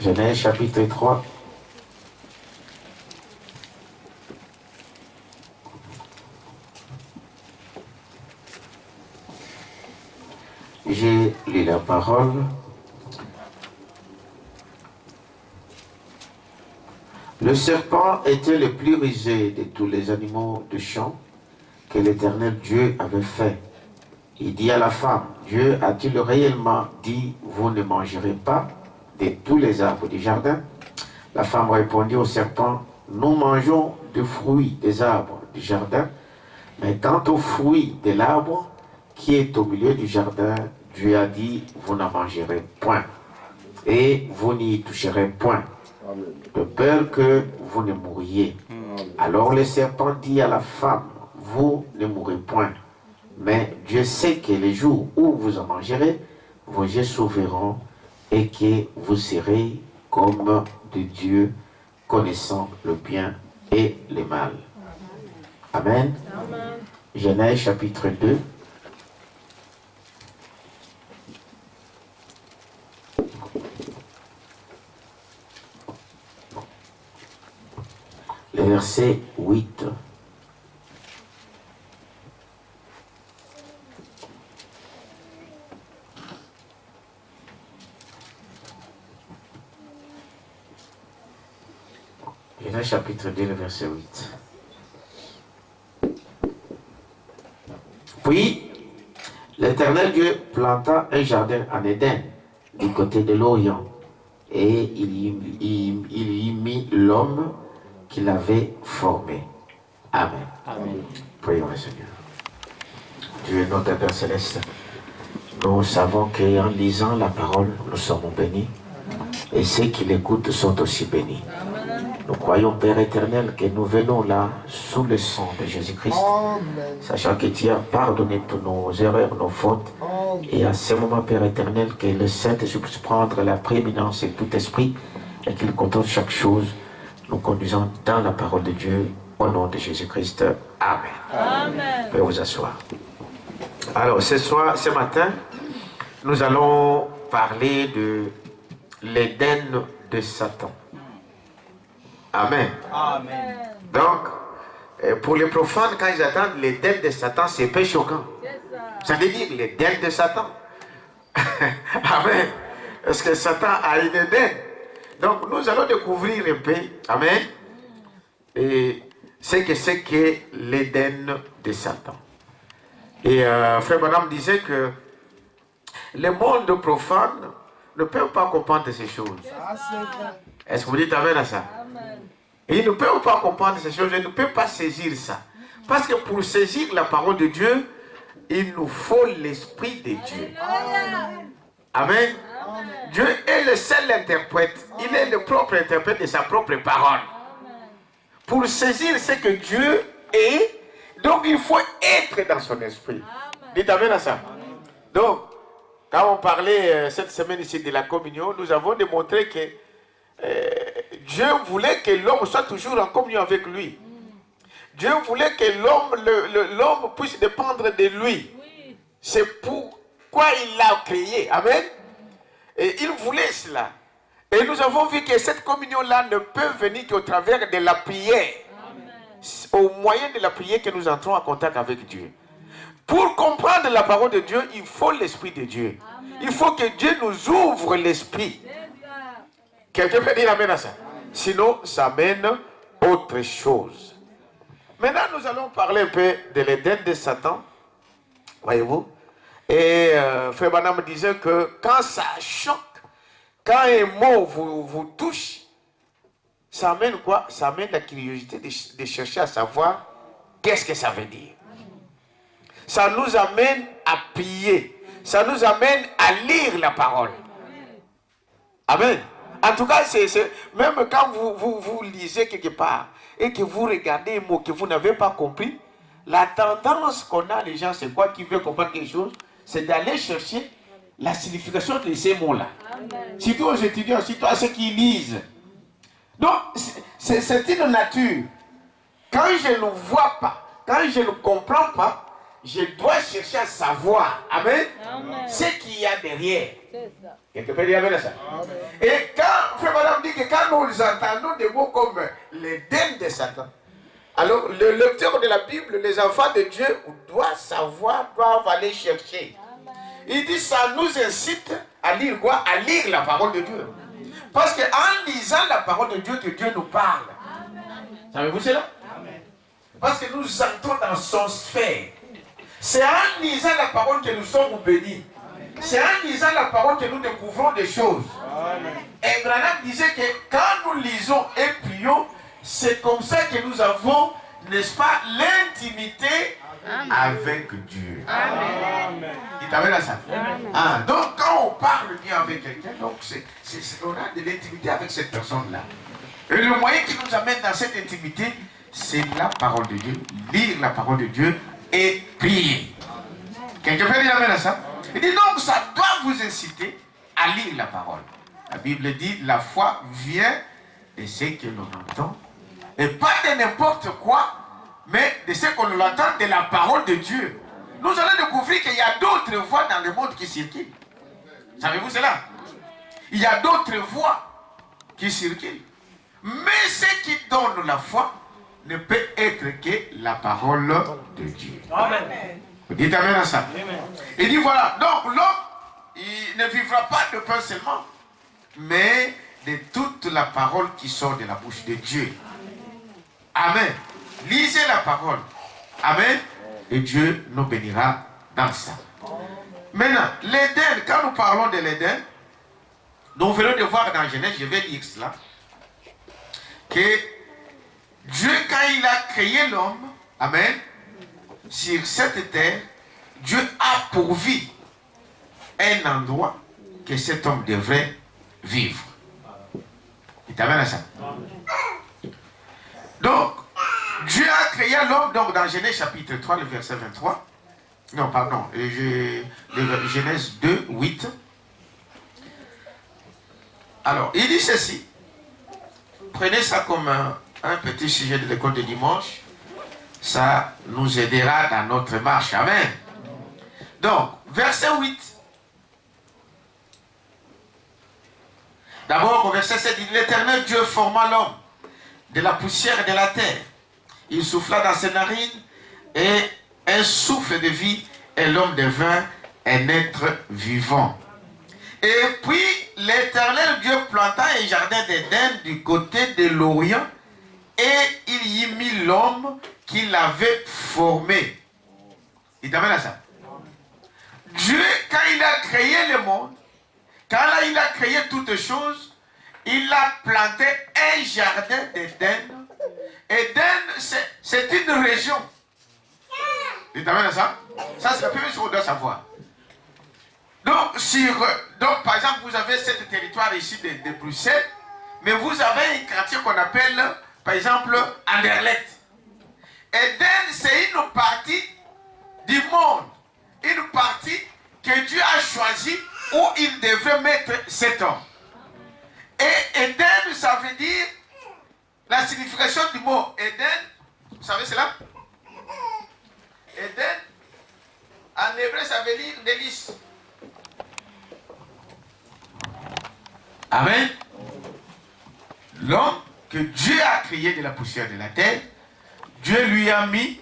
Genèse chapitre 3. J'ai lu la parole. Le serpent était le plus rusé de tous les animaux de champ que l'Éternel Dieu avait fait. Il dit à la femme, Dieu a-t-il réellement dit, vous ne mangerez pas de tous les arbres du jardin? La femme répondit au serpent, nous mangeons des fruits des arbres du jardin, mais quant aux fruits de l'arbre qui est au milieu du jardin, Dieu a dit, vous n'en mangerez point, et vous n'y toucherez point, de peur que vous ne mouriez. Alors le serpent dit à la femme, vous ne mourrez point, mais Dieu sait que les jours où vous en mangerez, vos yeux s'ouvriront et que vous serez comme de Dieu, connaissant le bien et le mal. Amen. Amen. Genèse chapitre 2. Le verset 8. Genèse chapitre 2, le verset 8. Puis, l'Éternel Dieu planta un jardin en Éden, du côté de l'Orient, et il y mit l'homme qu'il avait formé. Amen. Amen. Prions le Seigneur. Dieu notre Père Céleste, nous savons qu'en lisant la parole, nous sommes bénis, et ceux qui l'écoutent sont aussi bénis. Nous croyons, Père éternel, que nous venons là sous le sang de Jésus-Christ, sachant que tu as pardonné toutes nos erreurs, nos fautes. Et à ce moment, Père éternel, que le Saint-Esprit puisse prendre la prééminence et tout esprit, et qu'il contrôle chaque chose, nous conduisant dans la parole de Dieu, au nom de Jésus-Christ. Amen. Amen. Veuillez vous asseoir. Alors, ce matin, nous allons parler de l'Éden de Satan. Amen. Amen. Donc, pour les profanes, quand ils attendent l'Éden de Satan, c'est peu choquant. Ça veut dire l'Éden de Satan. Amen. Parce que Satan a une Éden. Donc, nous allons découvrir un peu, amen, et c'est que l'Éden de Satan. Et Frère Branham disait que le monde profane ne peut pas comprendre ces choses. Est-ce que vous dites amen à ça? Amen. Et il ne peut pas comprendre ces choses, il ne peut pas saisir ça. Parce que pour saisir la parole de Dieu, il nous faut l'Esprit de Dieu. Amen. Amen. Amen. Dieu est le seul interprète. Il est le propre interprète de sa propre parole. Amen. Pour saisir ce que Dieu est, donc il faut être dans son esprit. Amen. Dites amen à ça. Amen. Donc, quand on parlait cette semaine ici de la communion, nous avons démontré que Dieu voulait que l'homme soit toujours en communion avec lui. Dieu voulait que l'homme puisse dépendre de lui. Oui. C'est pourquoi il l'a créé. Amen. Et il voulait cela. Et nous avons vu que cette communion-là ne peut venir qu'au travers de la prière. Amen. Au moyen de la prière que nous entrons en contact avec Dieu. Pour comprendre la parole de Dieu, il faut l'Esprit de Dieu. Amen. Il faut que Dieu nous ouvre l'Esprit. Quelqu'un peut dire amen à ça? Sinon, ça mène autre chose. Maintenant, nous allons parler un peu de l'Éden de Satan. Voyez-vous? Et Frère Branham disait que quand ça choque, quand un mot vous touche, ça amène quoi? Ça amène la curiosité de chercher à savoir qu'est-ce que ça veut dire. Ça nous amène à prier. Ça nous amène à lire la parole. Amen. En tout cas, même quand vous lisez quelque part et que vous regardez un mot que vous n'avez pas compris, la tendance qu'on a, les gens, c'est quoi qui veut comprendre quelque chose? C'est d'aller chercher la signification de ces mots-là. Surtout aux étudiants, surtout à ceux qui lisent. Donc, c'est une nature. Quand je ne vois pas, quand je ne comprends pas, je dois chercher à savoir, amen, ce qu'il y a derrière. Quelqu'un peut dire amen à ça? Amen. Et quand Frère Madame dit que quand nous entendons des mots comme l'Éden de Satan, alors le lecteur de la Bible, les enfants de Dieu doivent savoir, doivent aller chercher. Il dit ça nous incite à lire quoi? À lire la parole de Dieu. Parce qu'en lisant la parole de Dieu, que Dieu nous parle. Savez-vous cela? Parce que nous entrons dans son sphère. C'est en lisant la parole que nous sommes bénis. C'est en lisant la parole que nous découvrons des choses. Et Branham disait que quand nous lisons et prions, c'est comme ça que nous avons, n'est-ce pas, l'intimité avec Dieu. Amen. Il t'avait là ça. Ah, donc quand on parle bien avec quelqu'un, donc on a de l'intimité avec cette personne-là. Et le moyen qui nous amène dans cette intimité, c'est la parole de Dieu, lire la parole de Dieu et prier. Quelqu'un peut dire amen à ça? Il dit donc ça doit vous inciter à lire la parole. La Bible dit la foi vient de ce que l'on entend, et pas de n'importe quoi, mais de ce qu'on entend de la parole de Dieu. Nous allons découvrir qu'il y a d'autres voix dans le monde qui circulent. Savez-vous cela? Il y a d'autres voix qui circulent. Mais ce qui donne la foi ne peut être que la parole de Dieu. Amen. Vous dites amen à ça. Amen. Il dit voilà, donc l'homme, il ne vivra pas de pain seulement, mais de toute la parole qui sort de la bouche de Dieu. Amen. Lisez la parole. Amen. Et Dieu nous bénira dans ça. Maintenant, l'Éden, quand nous parlons de l'Éden, nous venons de voir dans Genèse, je vais lire cela, que Dieu, quand il a créé l'homme, amen, sur cette terre, Dieu a pourvu un endroit que cet homme devrait vivre. Il t'amène à ça. Donc, Dieu a créé l'homme, donc dans Genèse chapitre 3, le verset 23. Non, pardon, Genèse 2, 8. Alors, il dit ceci. Prenez ça comme un petit sujet de l'école de dimanche. Ça nous aidera dans notre marche. Amen. Donc, verset 8. D'abord, au verset 7, il dit l'Éternel Dieu forma l'homme de la poussière de la terre. Il souffla dans ses narines et un souffle de vie, et l'homme devint un être vivant. Et puis, l'Éternel Dieu planta un jardin d'Éden du côté de l'Orient, et il y mit l'homme qu'il avait formé. Il t'amène à ça. Dieu, quand il a créé le monde, quand il a créé toutes choses, il a planté un jardin d'Éden. Éden, c'est une région. Il t'amène à ça? Ça, c'est la première chose qu'on doit savoir. Donc, par exemple, vous avez ce territoire ici de Bruxelles, mais vous avez un quartier qu'on appelle, par exemple, Anderlecht. Éden, c'est une partie du monde, une partie que Dieu a choisie où il devrait mettre cet homme. Et Éden, ça veut dire, la signification du mot Éden, vous savez cela? Éden, en hébreu, ça veut dire délice. Amen. L'homme que Dieu a créé de la poussière de la terre, Dieu lui a mis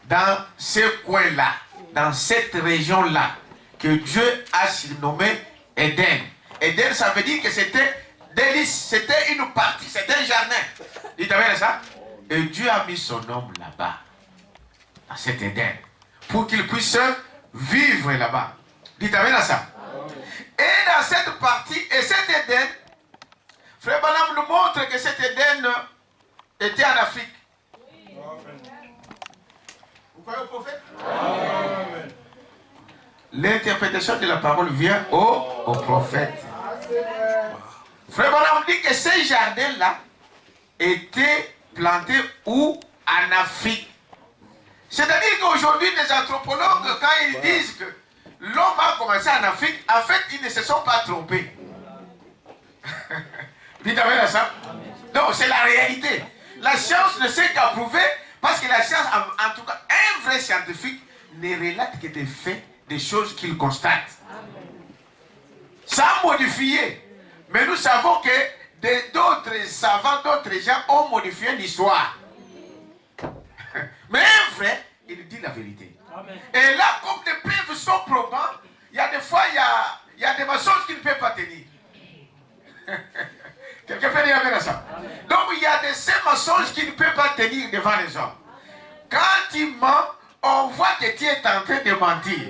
dans ce coin-là, dans cette région-là, que Dieu a surnommé Éden. Éden, ça veut dire que c'était délice, c'était une partie, c'était un jardin. Il t'avait ça? Et Dieu a mis son homme là-bas, dans cet Éden, pour qu'il puisse vivre là-bas. Il t'avait ça? Et dans cette partie, et cet Éden, Frère Branham nous montre que cet Éden était en Afrique. Vous croyez au prophète? L'interprétation de la parole vient au prophète. Frère Branham dit que ces jardins-là étaient plantés où? En Afrique. C'est-à-dire qu'aujourd'hui, les anthropologues, quand ils disent que l'homme a commencé en Afrique, en fait, ils ne se sont pas trompés. Dites amen à ça. Donc, c'est la réalité. La science ne sait qu'approuver, parce que la science, en tout cas, un vrai scientifique ne relate que des faits, des choses qu'il constate. Sans modifier. Mais nous savons que d'autres savants, d'autres gens ont modifié l'histoire. Mais un vrai, il dit la vérité. Amen. Et là, comme les preuves sont probantes, il y a des fois, il y a des mensonges qui ne peuvent pas tenir. Quelqu'un peut dire amen à ça. Donc, il y a ces mensonges qui ne peuvent pas tenir devant les hommes. Quand tu mens, on voit que tu es en train de mentir.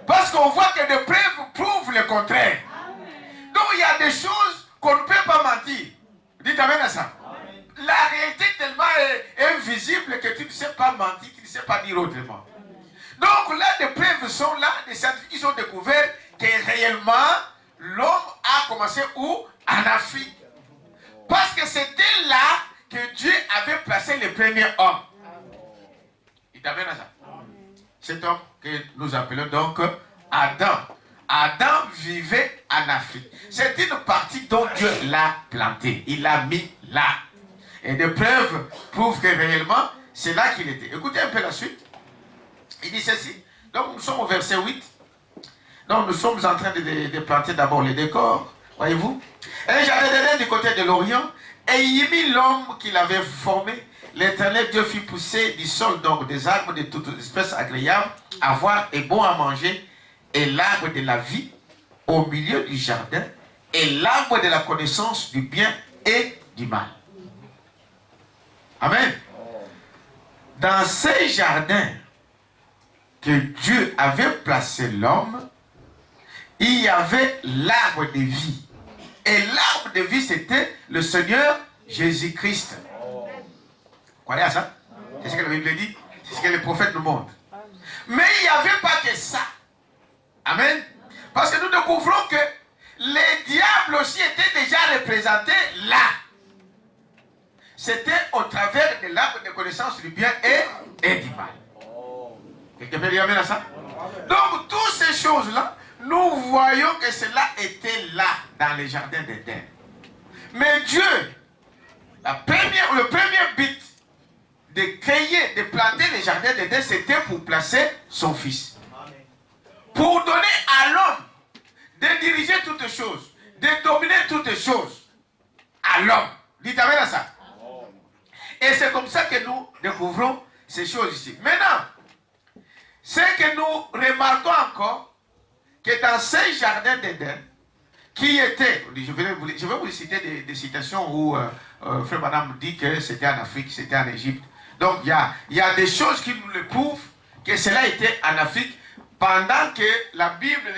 Parce qu'on voit que des preuves prouvent le contraire. Donc, il y a des choses qu'on ne peut pas mentir. Dites amen à ça. La réalité tellement est invisible que tu ne sais pas mentir, tu ne sais pas dire autrement. Donc là, des preuves sont là, des scientifiques ont découvert que réellement, l'homme a commencé où? En Afrique. Parce que c'était là que Dieu avait placé le premier homme. Il t'amène à ça. Cet homme que nous appelons donc Adam. Adam vivait en Afrique. C'est une partie dont Dieu l'a planté. Il l'a mis là. Et des preuves prouvent que réellement, c'est là qu'il était. Écoutez un peu la suite. Il dit ceci. Donc nous sommes au verset 8. Donc nous sommes en train de planter d'abord les décors. Voyez-vous? Un jardin d'Éden du côté de l'Orient. Et il y mit l'homme qu'il avait formé. L'Éternel Dieu fit pousser du sol donc des arbres de toutes espèces agréables à voir et bon à manger. Et l'arbre de la vie au milieu du jardin. Et l'arbre de la connaissance du bien et du mal. Amen. Dans ces jardins que Dieu avait placé l'homme, il y avait l'arbre de vie. Et l'arbre de vie, c'était le Seigneur Jésus-Christ. Vous croyez à ça? C'est ce que la Bible dit. C'est ce que les prophètes nous montrent. Mais il n'y avait pas que ça. Amen. Parce que nous découvrons que les diables aussi étaient déjà représentés là. C'était au travers de l'arbre de connaissance du bien et du mal. Quelqu'un peut dire amen à ça? Donc, toutes ces choses-là, nous voyons que cela était là, dans les jardins d'Éden. Mais Dieu, le premier but de créer, de planter les jardins d'Éden, c'était pour placer son fils. Pour donner à l'homme de diriger toutes choses, de dominer toutes choses à l'homme. Dites amen à ça. Et c'est comme ça que nous découvrons ces choses ici. Maintenant, c'est que nous remarquons encore que dans ces jardins d'Éden, qui étaient, je vais vous citer des citations où Frère Madame dit que c'était en Afrique, c'était en Égypte. Donc il y a des choses qui nous le prouvent que cela était en Afrique pendant que la Bible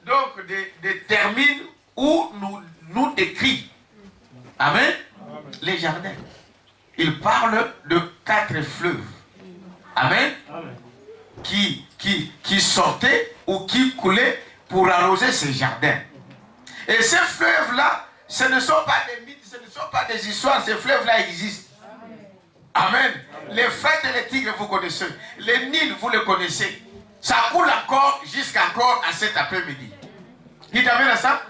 donc détermine ou nous décrit. Amen. Les jardins. Il parle de 4 fleuves. Amen. Qui sortaient ou qui coulaient pour arroser ces jardins. Et ces fleuves-là, ce ne sont pas des mythes, ce ne sont pas des histoires, ces fleuves-là existent. Amen. Les Frères et les Tigres, vous connaissez. Les Nil, vous les connaissez. Ça coule encore jusqu'encore à cet après-midi. Dites amen à ça.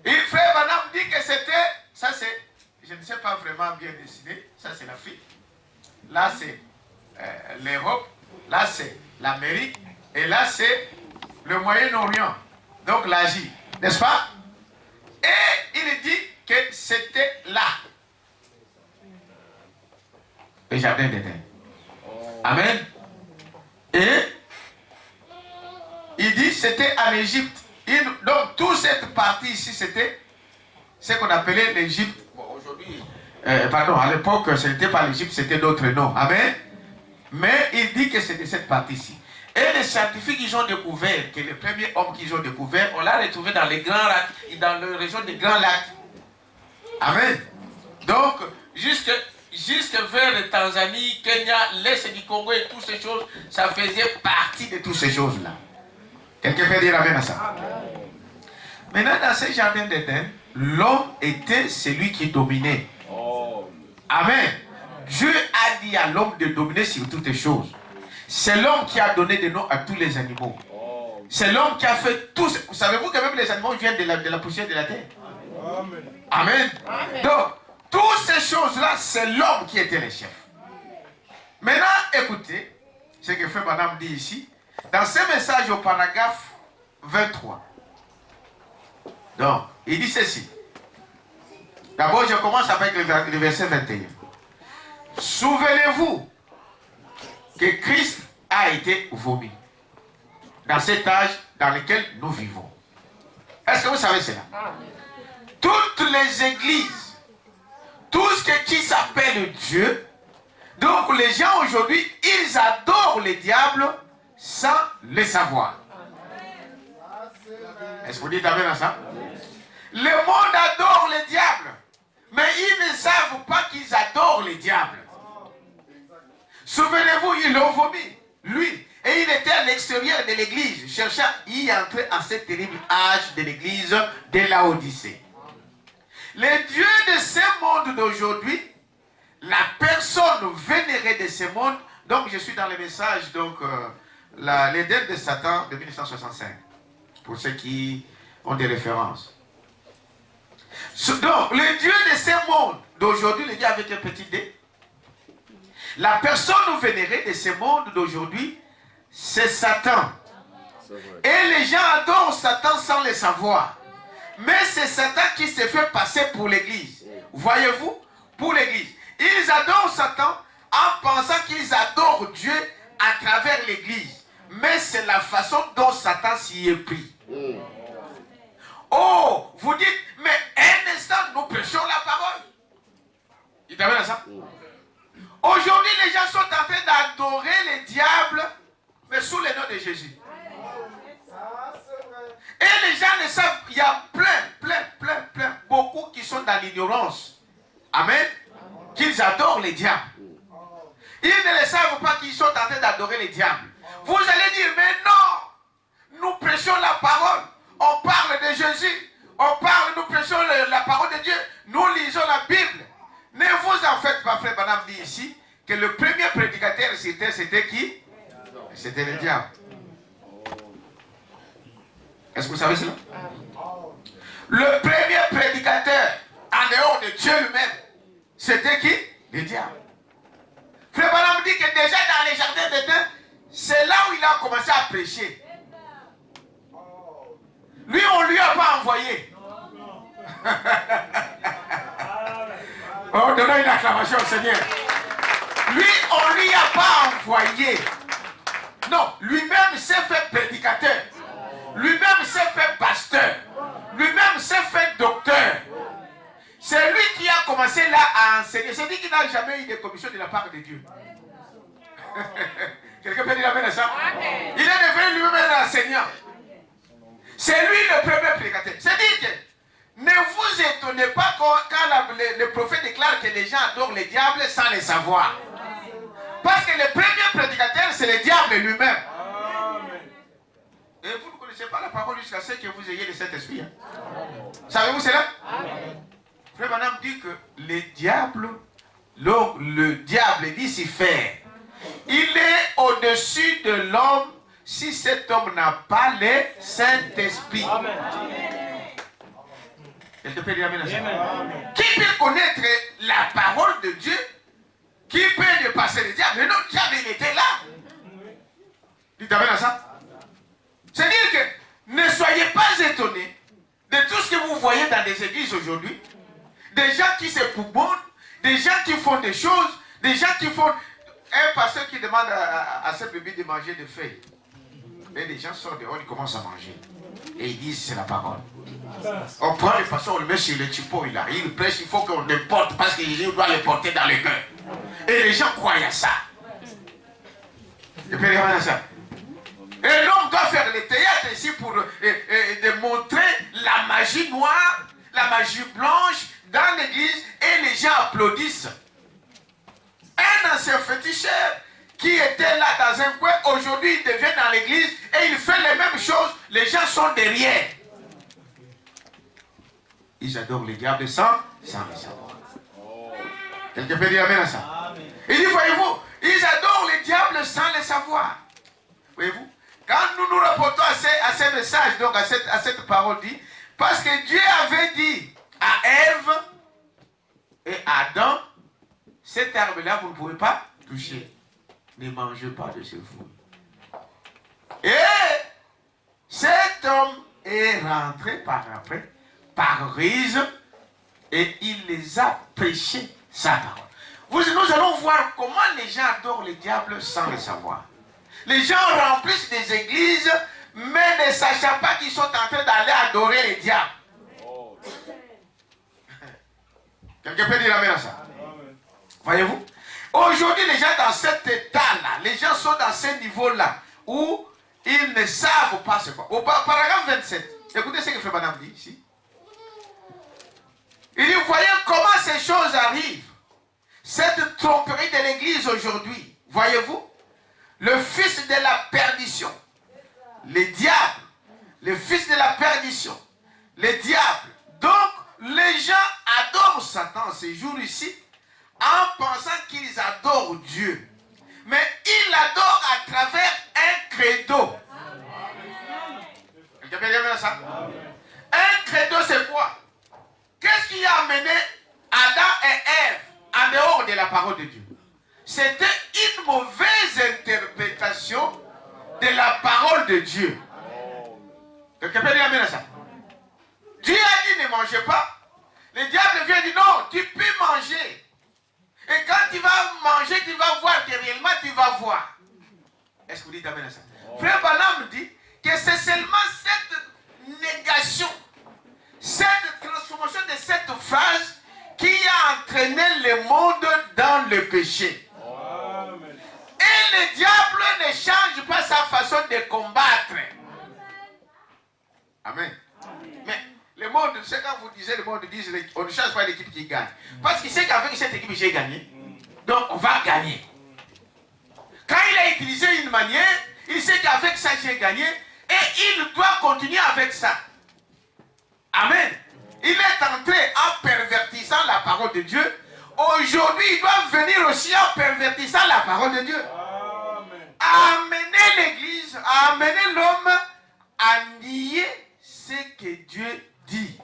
Et Frère Madame dit que c'était, ça c'est, je ne sais pas vraiment bien dessiné, ça c'est l'Afrique. Là c'est l'Europe, là c'est l'Amérique, et là c'est le Moyen-Orient, donc l'Asie, n'est-ce pas? Et il dit que c'était là, le jardin d'Éden. Amen. Et il dit c'était en Égypte. Donc toute cette partie ici, c'était ce qu'on appelait l'Égypte. Bon, aujourd'hui, pardon, à l'époque, ce n'était pas l'Égypte, c'était d'autres noms. Amen. Mais il dit que c'était cette partie-ci. Et les scientifiques, ils ont découvert que le premier homme qu'ils ont découvert, on l'a retrouvé dans les grands lacs, dans la région des grands lacs. Amen. Donc, jusque vers la Tanzanie, Kenya, l'Est du Congo et toutes ces choses, ça faisait partie de toutes ces choses-là. Quelqu'un peut dire amen à ça? Maintenant, dans ces jardins d'Éden, l'homme était celui qui dominait. Amen. Dieu a dit à l'homme de dominer sur toutes les choses. C'est l'homme qui a donné des noms à tous les animaux. C'est l'homme qui a fait tout. Savez-vous que même les animaux viennent de la poussière de la terre? Amen. Donc, toutes ces choses-là, c'est l'homme qui était le chef. Maintenant, écoutez ce que Frère Madame dit ici. Dans ce message au paragraphe 23. Donc, il dit ceci. D'abord, je commence avec le verset 21. Souvenez-vous que Christ a été vomi dans cet âge dans lequel nous vivons. Est-ce que vous savez cela? Toutes les églises, tout ce qui s'appelle Dieu, donc les gens aujourd'hui, ils adorent le diable sans le savoir. Est-ce que vous dites amen à ça? Le monde adore le diable, mais ils ne savent pas qu'ils adorent le diable. Souvenez-vous, ils l'ont vomi, lui. Et il était à l'extérieur de l'église, cherchant à y entrer en ce terrible âge de l'église de Laodicée. Le Dieu de ce monde d'aujourd'hui, la personne vénérée de ce monde, donc je suis dans le message, donc l'Éden de Satan de 1965, pour ceux qui ont des références. Donc, le Dieu de ce monde d'aujourd'hui, le Dieu avec un petit d, la personne vénérée de ce monde d'aujourd'hui, c'est Satan. Et les gens adorent Satan sans le savoir. Mais c'est Satan qui se fait passer pour l'église. Voyez-vous? Pour l'église. Ils adorent Satan en pensant qu'ils adorent Dieu à travers l'église. Mais c'est la façon dont Satan s'y est pris. Oh, vous dites, mais un instant, nous prêchons la parole. Il t'amène à ça? Aujourd'hui, les gens sont en train d'adorer les diables, mais sous le nom de Jésus. Et les gens ne savent, il y a plein, beaucoup qui sont dans l'ignorance. Amen. Qu'ils adorent les diables. Ils ne le savent pas qu'ils sont en train d'adorer les diables. Vous allez dire, mais non, nous prêchons la parole. On parle de Jésus. Nous prêchons la parole de Dieu. Nous lisons la Bible. Ne vous en faites pas, frère Branham dit ici, que le premier prédicateur c'était qui? C'était le diable. Est-ce que vous savez cela? Le premier prédicateur, en dehors de Dieu lui-même, c'était qui? Le diable. Frère Branham dit que déjà dans les jardins d'Éden, c'est là où il a commencé à prêcher. Lui, on ne lui a pas envoyé. Oh, donnons une acclamation au Seigneur. Lui, on ne lui a pas envoyé. Non, lui-même s'est fait prédicateur. Lui-même s'est fait pasteur. Lui-même s'est fait docteur. C'est lui qui a commencé là à enseigner. C'est lui qui n'a jamais eu de commission de la part de Dieu. Quelqu'un peut dire amen à ça? Il est devenu lui-même un enseignant. C'est lui le premier prédicateur. C'est-à-dire que ne vous étonnez pas quand le prophète déclare que les gens adorent le diable sans le savoir. Parce que le premier prédicateur, c'est le diable lui-même. Et vous ne connaissez pas la parole jusqu'à ce que vous ayez le Saint-Esprit. Hein? Savez-vous cela? Frère Branham dit que le diable Lucifer, il est au-dessus de l'homme si cet homme n'a pas le Saint-Esprit. Quelqu'un peut dire amen à ça? Qui peut connaître la parole de Dieu? Qui peut dépasser le diable? Mais non, le diable, il était là. Dites amen à ça? C'est-à-dire que ne soyez pas étonnés de tout ce que vous voyez dans des églises aujourd'hui. Des gens qui se poubonnent, des gens qui font des choses, des gens qui font... Un pasteur qui demande à ce bébé de manger des feuilles. Et les gens sortent dehors, ils commencent à manger. Et ils disent, c'est la parole. On prend le pasteur, on le met sur le typo, il prêche, il faut qu'on le porte parce qu'il doit le porter dans le cœur. Et les gens croient à ça. Et puis, à ça. Et l'homme doit faire le théâtre ici pour montrer la magie noire, la magie blanche dans l'église et les gens applaudissent. Un ancien féticheur qui était là dans un coin, aujourd'hui il devient dans l'église et il fait les mêmes choses, les gens sont derrière. Ils adorent le diable sans le savoir. Quelqu'un peut dire amen à ça? Il dit, voyez-vous, ils adorent le diable sans le savoir. Voyez-vous? Quand nous nous rapportons à ces messages, donc à cette parole dit, parce que Dieu avait dit à Ève et à Adam, cet arbre-là, vous ne pouvez pas toucher. Ne mangez pas de ce fruit. Et cet homme est rentré par après, par ruse, Et il les a prêché sa parole. Nous allons voir comment les gens adorent le diable sans le savoir. Les gens remplissent des églises, mais ne sachant pas qu'ils sont en train d'aller adorer le diable. Quelqu'un peut dire amen à ça? Voyez-vous? Aujourd'hui, les gens dans cet état-là, les gens sont dans ce niveau-là, où ils ne savent pas ce quoi. Au paragraphe 27, écoutez ce que Frère Branham dit ici. Il dit, voyez comment ces choses arrivent. Cette tromperie de l'église aujourd'hui, voyez-vous, le fils de la perdition, le diable, le fils de la perdition, le diable. Donc, les gens adorent Satan ces jours ici en pensant qu'ils adorent Dieu. Mais ils l'adorent à travers un credo. Vous avez bien ça? Un credo, c'est quoi? Qu'est-ce qui a amené Adam et Ève en dehors de la parole de Dieu? C'était une mauvaise interprétation de la parole de Dieu. Quelqu'un peut dire amen à ça? Dieu a dit ne mangez pas. Le diable vient dire non, tu peux manger. Et quand tu vas manger, tu vas voir que réellement tu vas voir. Est-ce que vous dites amen à ça? Frère Branham dit que c'est seulement cette négation, cette transformation de cette phrase qui a entraîné le monde dans le péché. Amen. Et le diable ne change pas sa façon de combattre. Amen. Amen. Mais le monde, c'est quand vous disiez, le monde dit on ne change pas l'équipe qui gagne. Parce qu'il sait qu'avec cette équipe, j'ai gagné. Donc on va gagner. Quand il a utilisé une manière, il sait qu'avec ça, j'ai gagné. Et il doit continuer avec ça. Amen. Il est entré en pervertissant la parole de Dieu. Aujourd'hui, il doit venir aussi en pervertissant la parole de Dieu. Amen. À amener l'église, à amener l'homme à nier ce que Dieu dit.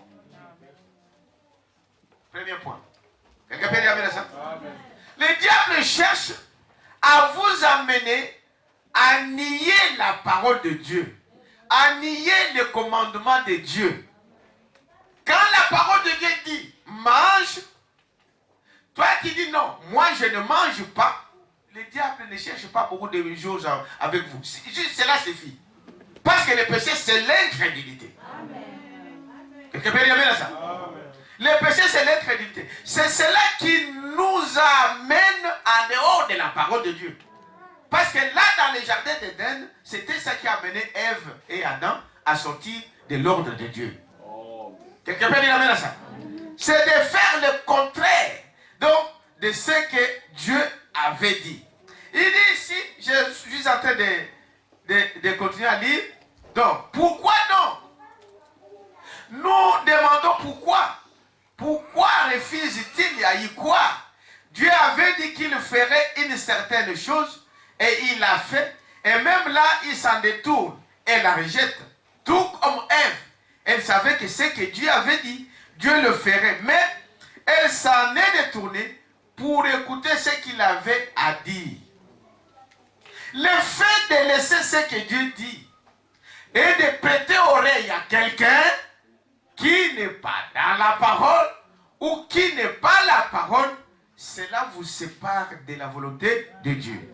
Premier point. Quelqu'un peut dire amen à ça? Amen. Le diable cherche à vous amener à nier la parole de Dieu, à nier le commandement de Dieu. Quand la parole de Dieu dit mange, toi qui dis non, moi je ne mange pas, le diable ne cherche pas beaucoup de choses avec vous. Juste cela suffit. Parce que le péché c'est l'incrédulité. Quelqu'un peut dire amen à ça? Amen. Le péché c'est l'incrédulité. C'est cela qui nous amène en dehors de la parole de Dieu. Parce que là dans le jardin d'Éden, c'était ça qui a amené Ève et Adam à sortir de l'ordre de Dieu. Quelqu'un peut dire amen à ça? C'est de faire le contraire donc de ce que Dieu avait dit. Il dit ici, je suis en train de continuer à lire. Donc, pourquoi donc? Nous demandons pourquoi. Pourquoi refuse-t-il à y croire? Dieu avait dit qu'il ferait une certaine chose et il l'a fait. Et même là, il s'en détourne et la rejette. Tout comme Ève. Elle savait que ce que Dieu avait dit, Dieu le ferait. Mais elle s'en est détournée pour écouter ce qu'il avait à dire. Le fait de laisser ce que Dieu dit et de prêter oreille à quelqu'un qui n'est pas dans la parole ou qui n'est pas la parole, cela vous sépare de la volonté de Dieu.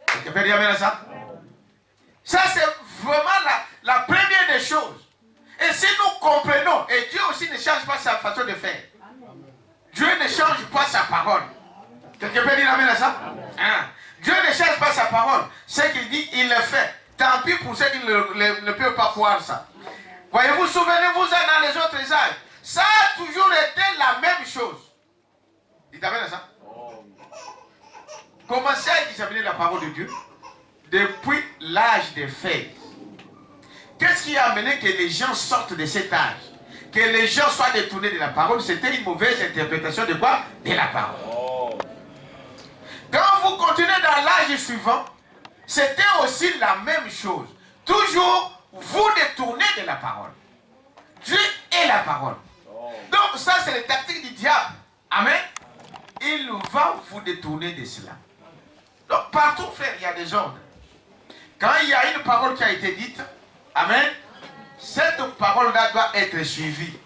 Quelqu'un peut dire amen à ça? Ça c'est vraiment la première des choses. Et si nous comprenons, et Dieu aussi ne change pas sa façon de faire. Dieu ne change pas sa parole. Quelqu'un peut dire amen à ça? Hein? Dieu ne change pas sa parole. Ce qu'il dit, il le fait. Tant pis pour ceux qui ne peuvent pas voir ça. Voyez-vous, souvenez-vous dans les autres âges. Ça a toujours été la même chose. Dites amen à ça? Commencez à examiner la parole de Dieu depuis l'âge des fêtes. Qu'est-ce qui a amené que les gens sortent de cet âge? Que les gens soient détournés de la parole? C'était une mauvaise interprétation de quoi? De la parole. Quand vous continuez dans l'âge suivant, c'était aussi la même chose. Toujours vous détournez de la parole. Dieu est la parole. Donc ça c'est la tactique du diable. Amen. Il va vous détourner de cela. Donc partout frère, il y a des ordres. Quand il y a une parole qui a été dite, amen, cette parole-là doit être suivie.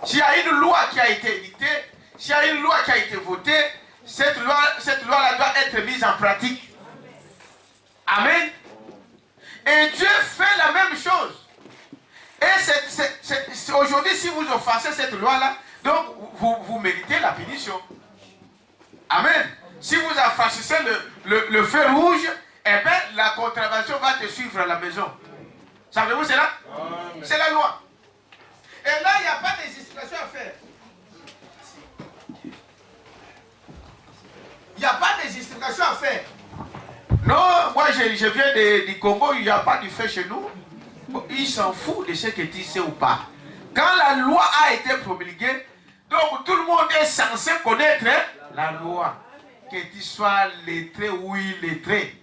S'il y a une loi qui a été édictée, s'il y a une loi qui a été votée, cette loi-là doit être mise en pratique. Amen. Et Dieu fait la même chose. Et aujourd'hui, si vous offensez cette loi-là, donc vous méritez la punition. Amen. Si vous affranchissez le feu rouge, eh bien, la contravention va te suivre à la maison. Savez-vous cela? C'est la loi. Et là, il n'y a pas de justification à faire. Il n'y a pas de justification à faire. Non, moi je viens du Congo, il n'y a pas de feu chez nous. Il s'en fout de ce que tu sais ou pas. Quand la loi a été promulguée, donc tout le monde est censé connaître la loi. Que tu sois lettré ou illettré.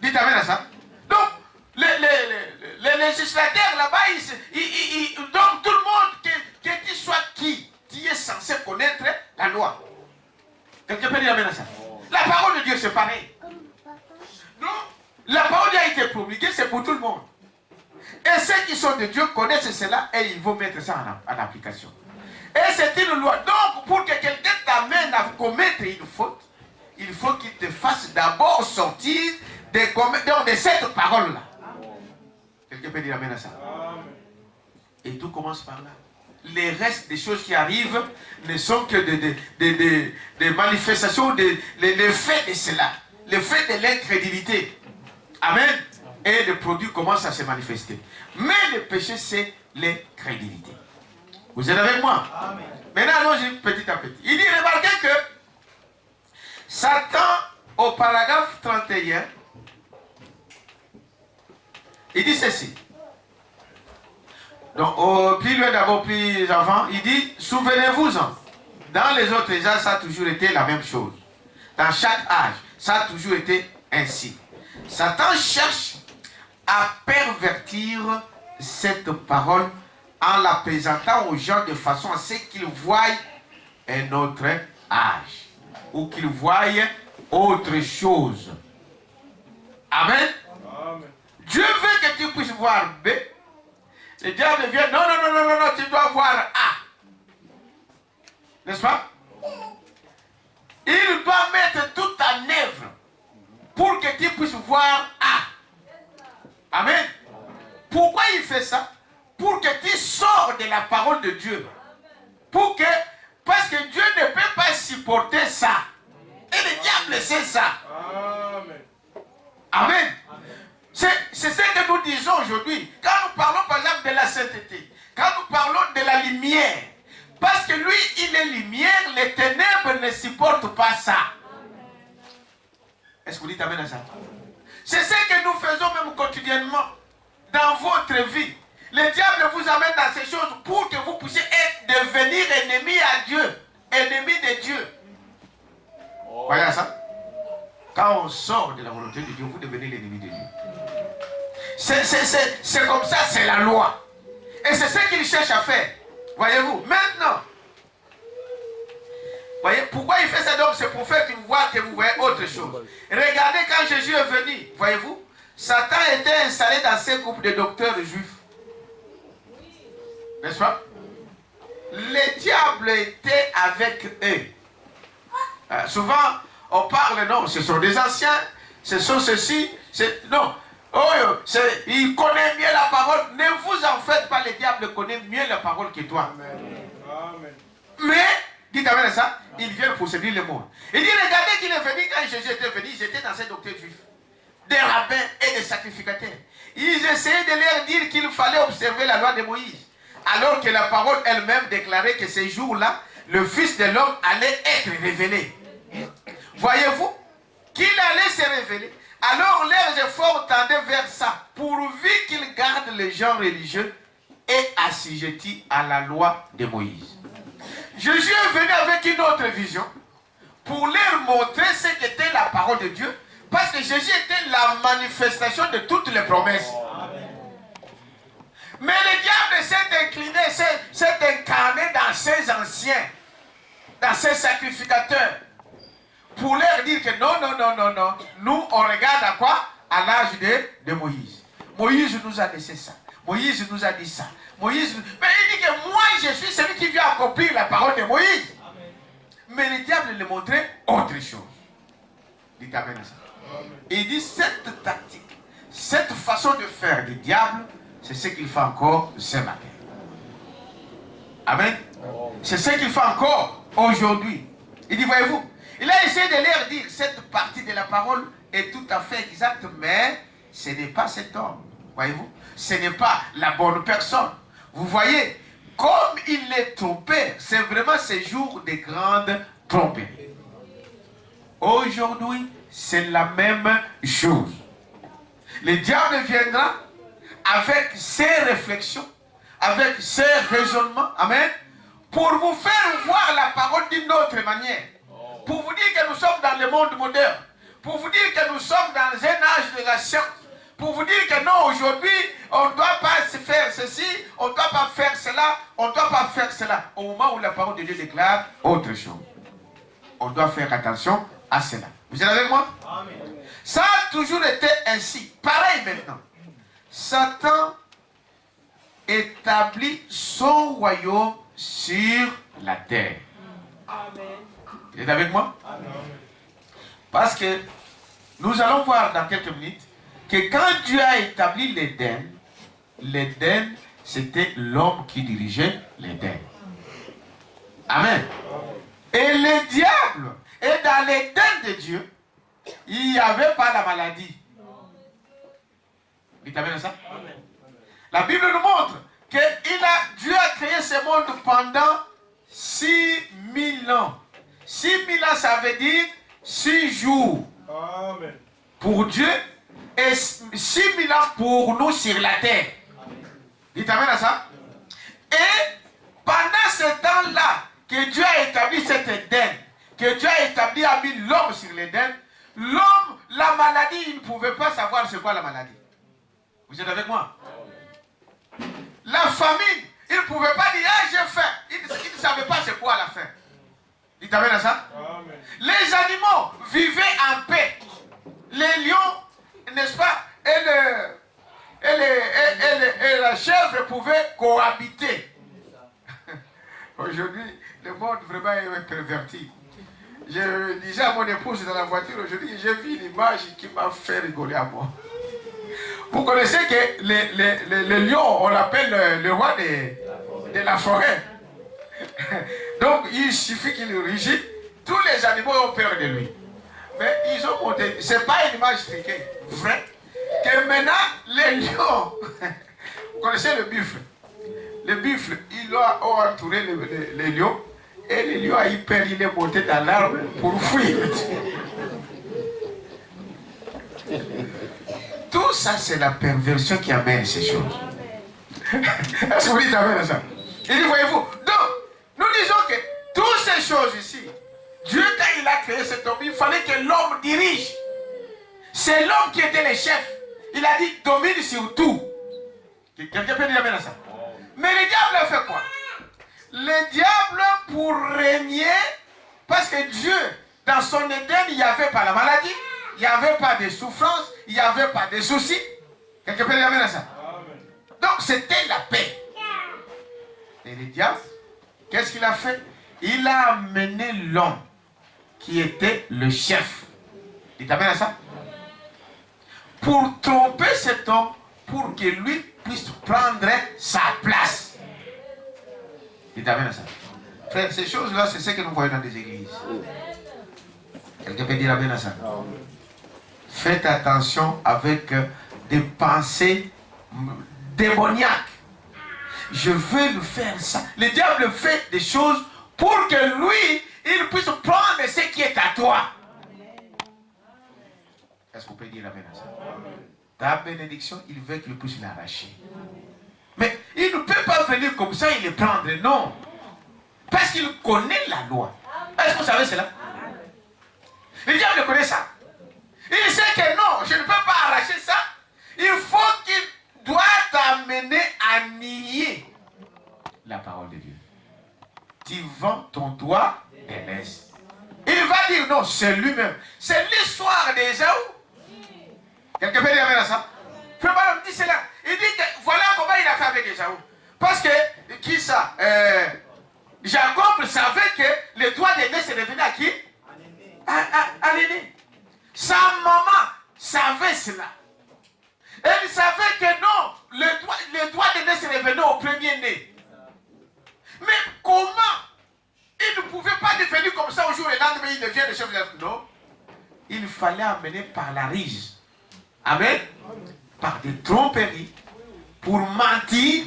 Dites amen à ça. Donc, les législateurs là-bas, donc tout le monde, que tu sois qui, tu es censé connaître la loi. Quelqu'un peut dire amen à ça. La parole de Dieu, c'est pareil. Donc, la parole a été promulguée, c'est pour tout le monde. Et ceux qui sont de Dieu connaissent cela et ils vont mettre ça en application. Et c'est une loi. Donc, pour que quelqu'un t'amène à commettre une faute, il faut qu'il te fasse d'abord sortir de cette parole-là. Quelqu'un peut dire amen à ça. Et tout commence par là. Les restes des choses qui arrivent ne sont que des manifestations, les faits de cela. Le fait de l'incrédulité. Amen. Et le produit commence à se manifester. Mais le péché, c'est l'incrédulité. Vous êtes avec moi? Amen. Maintenant, allons-y petit à petit. Il dit, remarquez que Satan, au paragraphe 31, il dit ceci. Donc, plus loin d'abord, plus avant, il dit, souvenez-vous-en. Dans les autres âges, ça a toujours été la même chose. Dans chaque âge, ça a toujours été ainsi. Satan cherche à pervertir cette parole en la présentant aux gens de façon à ce qu'ils voient un autre âge ou qu'ils voient autre chose. Amen. Amen. Dieu veut que tu puisses voir B. Le diable vient, non, tu dois voir A. N'est-ce pas? Il doit mettre tout en œuvre pour que tu puisses voir A. Amen. Pourquoi il fait ça? Pour que tu sors de la parole de Dieu. Parce que Dieu ne peut pas supporter ça. Et le diable sait ça. Amen. Amen. C'est ce que nous disons aujourd'hui. Quand nous parlons par exemple de la sainteté, quand nous parlons de la lumière, parce que lui, il est lumière, les ténèbres ne supportent pas ça. Est-ce que vous dites amen à ça? C'est ce que nous faisons même quotidiennement dans votre vie. Le diable vous amène dans ces choses pour que vous puissiez devenir ennemi à Dieu, ennemi de Dieu. Voyez ça? Quand on sort de la volonté de Dieu, vous devenez l'ennemi de Dieu. C'est comme ça, c'est la loi. Et c'est ce qu'il cherche à faire. Voyez-vous? Maintenant, voyez, pourquoi il fait ça donc? C'est pour faire que vous voyez autre chose. Regardez quand Jésus est venu, voyez-vous? Satan était installé dans ces groupes de docteurs juifs. N'est-ce pas? Le diable était avec eux. Souvent, on parle, non, ce sont des anciens, ce sont ceux-ci, non. Il connaît mieux la parole. Ne vous en faites pas, le diable connaît mieux la parole que toi. Amen. Mais, dites amen à ça, il vient pour séduire le monde. Il dit, regardez qu'il est venu, quand Jésus était venu, ils étaient dans ces docteurs juifs, des rabbins et des sacrificateurs. Ils essayaient de leur dire qu'il fallait observer la loi de Moïse. Alors que la parole elle-même déclarait que ces jours-là, le Fils de l'homme allait être révélé. Voyez-vous qu'il allait se révéler. Alors leurs efforts tendaient vers ça, pourvu qu'ils gardent les gens religieux et assujettis à la loi de Moïse. Jésus est venu avec une autre vision pour leur montrer ce qu'était la parole de Dieu, parce que Jésus était la manifestation de toutes les promesses. Mais le diable s'est incliné, s'est incarné dans ces anciens, dans ces sacrificateurs, pour leur dire que non, nous on regarde à quoi? À l'âge de Moïse. Moïse nous a laissé ça. Moïse nous a dit ça. Moïse, mais il dit que moi, je suis celui qui vient accomplir la parole de Moïse. Amen. Mais le diable lui montrait autre chose. Dites amen à ça. Amen. Et il dit, cette tactique, cette façon de faire du diable, c'est ce qu'il fait encore ce matin. Amen. C'est ce qu'il fait encore aujourd'hui. Il dit, voyez-vous, il a essayé de leur dire, cette partie de la parole est tout à fait exacte, mais ce n'est pas cet homme. Voyez-vous, ce n'est pas la bonne personne. Vous voyez, comme il est trompé, c'est vraiment ce jour de grande tromperie. Aujourd'hui, c'est la même chose. Le diable viendra avec ses réflexions, avec ses raisonnements, amen, pour vous faire voir la parole d'une autre manière. Pour vous dire que nous sommes dans le monde moderne. Pour vous dire que nous sommes dans un âge de la science. Pour vous dire que non, aujourd'hui, on ne doit pas faire ceci, on ne doit pas faire cela, on ne doit pas faire cela. Au moment où la parole de Dieu déclare autre chose. On doit faire attention à cela. Vous êtes avec moi? Amen. Ça a toujours été ainsi. Pareil maintenant. Satan établit son royaume sur la terre. Amen. Vous êtes avec moi? Amen. Parce que nous allons voir dans quelques minutes que quand Dieu a établi l'Éden, l'Éden, c'était l'homme qui dirigeait l'Éden. Amen. Et le diable, et dans l'Éden de Dieu, il n'y avait pas la maladie. Dites amen à ça? Amen. La Bible nous montre que Dieu a créé ce monde pendant 6000 ans. 6000 ans, ça veut dire 6 jours. Amen. Pour Dieu, et 6000 ans pour nous sur la terre. Dites amen à ça? Et pendant ce temps-là, que Dieu a établi cet Éden, que Dieu a établi, a mis l'homme sur l'Éden, l'homme, la maladie, il ne pouvait pas savoir c'est quoi la maladie. Vous êtes avec moi? La famine, il ne pouvait pas dire, ah j'ai faim. Il ne savait pas c'est quoi la faim. Dites amen à ça? Amen. Les animaux vivaient en paix. Les lions, n'est-ce pas, et la chèvre pouvaient cohabiter. Aujourd'hui, le monde vraiment est perverti. Je disais à mon épouse dans la voiture aujourd'hui, j'ai vu une image qui m'a fait rigoler à moi. Vous connaissez que le lion, on l'appelle le roi de la forêt. Donc il suffit qu'il rugit, tous les animaux ont peur de lui. Mais ils ont monté, c'est pas une image friquée, vrai, que maintenant les lions, vous connaissez le buffle. Le buffle, il a entouré les lions, et le lion a eu peur, il est monté dans l'arbre pour fuir. Tout ça, c'est la perversion qui amène ces choses. Est-ce que vous dites amen à ça? Il dit, voyez-vous, donc, nous disons que toutes ces choses ici, Dieu, quand il a créé cet homme, il fallait que l'homme dirige. C'est l'homme qui était le chef. Il a dit, domine sur tout. Quelqu'un peut dire amen à ça? Mais le diable a fait quoi? Le diable, pour régner, parce que Dieu, dans son Éden, il n'y avait pas la maladie, il n'y avait pas de souffrance, il n'y avait pas de soucis. Quelqu'un peut dire amen à ça? Amen. Donc c'était la paix. Et le diable, qu'est-ce qu'il a fait? Il a amené l'homme qui était le chef. Dites amen à ça? Pour tromper cet homme, pour que lui puisse prendre sa place. Dites amen à ça. Frère, ces choses-là, c'est ce que nous voyons dans des églises. Quelqu'un peut dire amen à ça? Faites attention avec des pensées démoniaques. Je veux lui faire ça. Le diable fait des choses pour que lui, il puisse prendre ce qui est à toi. Est-ce qu'on peut dire amen à ça? Ta bénédiction, il veut qu'il puisse l'arracher. Mais il ne peut pas venir comme ça et le prendre, non. Parce qu'il connaît la loi. Est-ce que vous savez cela? Le diable connaît ça. Il sait que non, je ne peux pas arracher ça. Il faut qu'il doit t'amener à nier la parole de Dieu. Tu vends ton doigt et laisse. Il va dire non, c'est lui-même. C'est l'histoire d'Ésaü. Quelqu'un peut dire amen à ça? Frère Balaam dit cela. Il dit que voilà comment il a fait avec Ésaü. Parce que, qui ça Jacob savait que le droit d'aîné se revenait à qui? À l'aîné. Sa maman savait cela. Elle savait que non, le droit d'aîné se revenait au premier-né. Mais comment il ne pouvait pas devenir comme ça au jour et lendemain, il devient le chef de la... Non. Il fallait amener par la ruse. Amen. Par des tromperies. Pour mentir.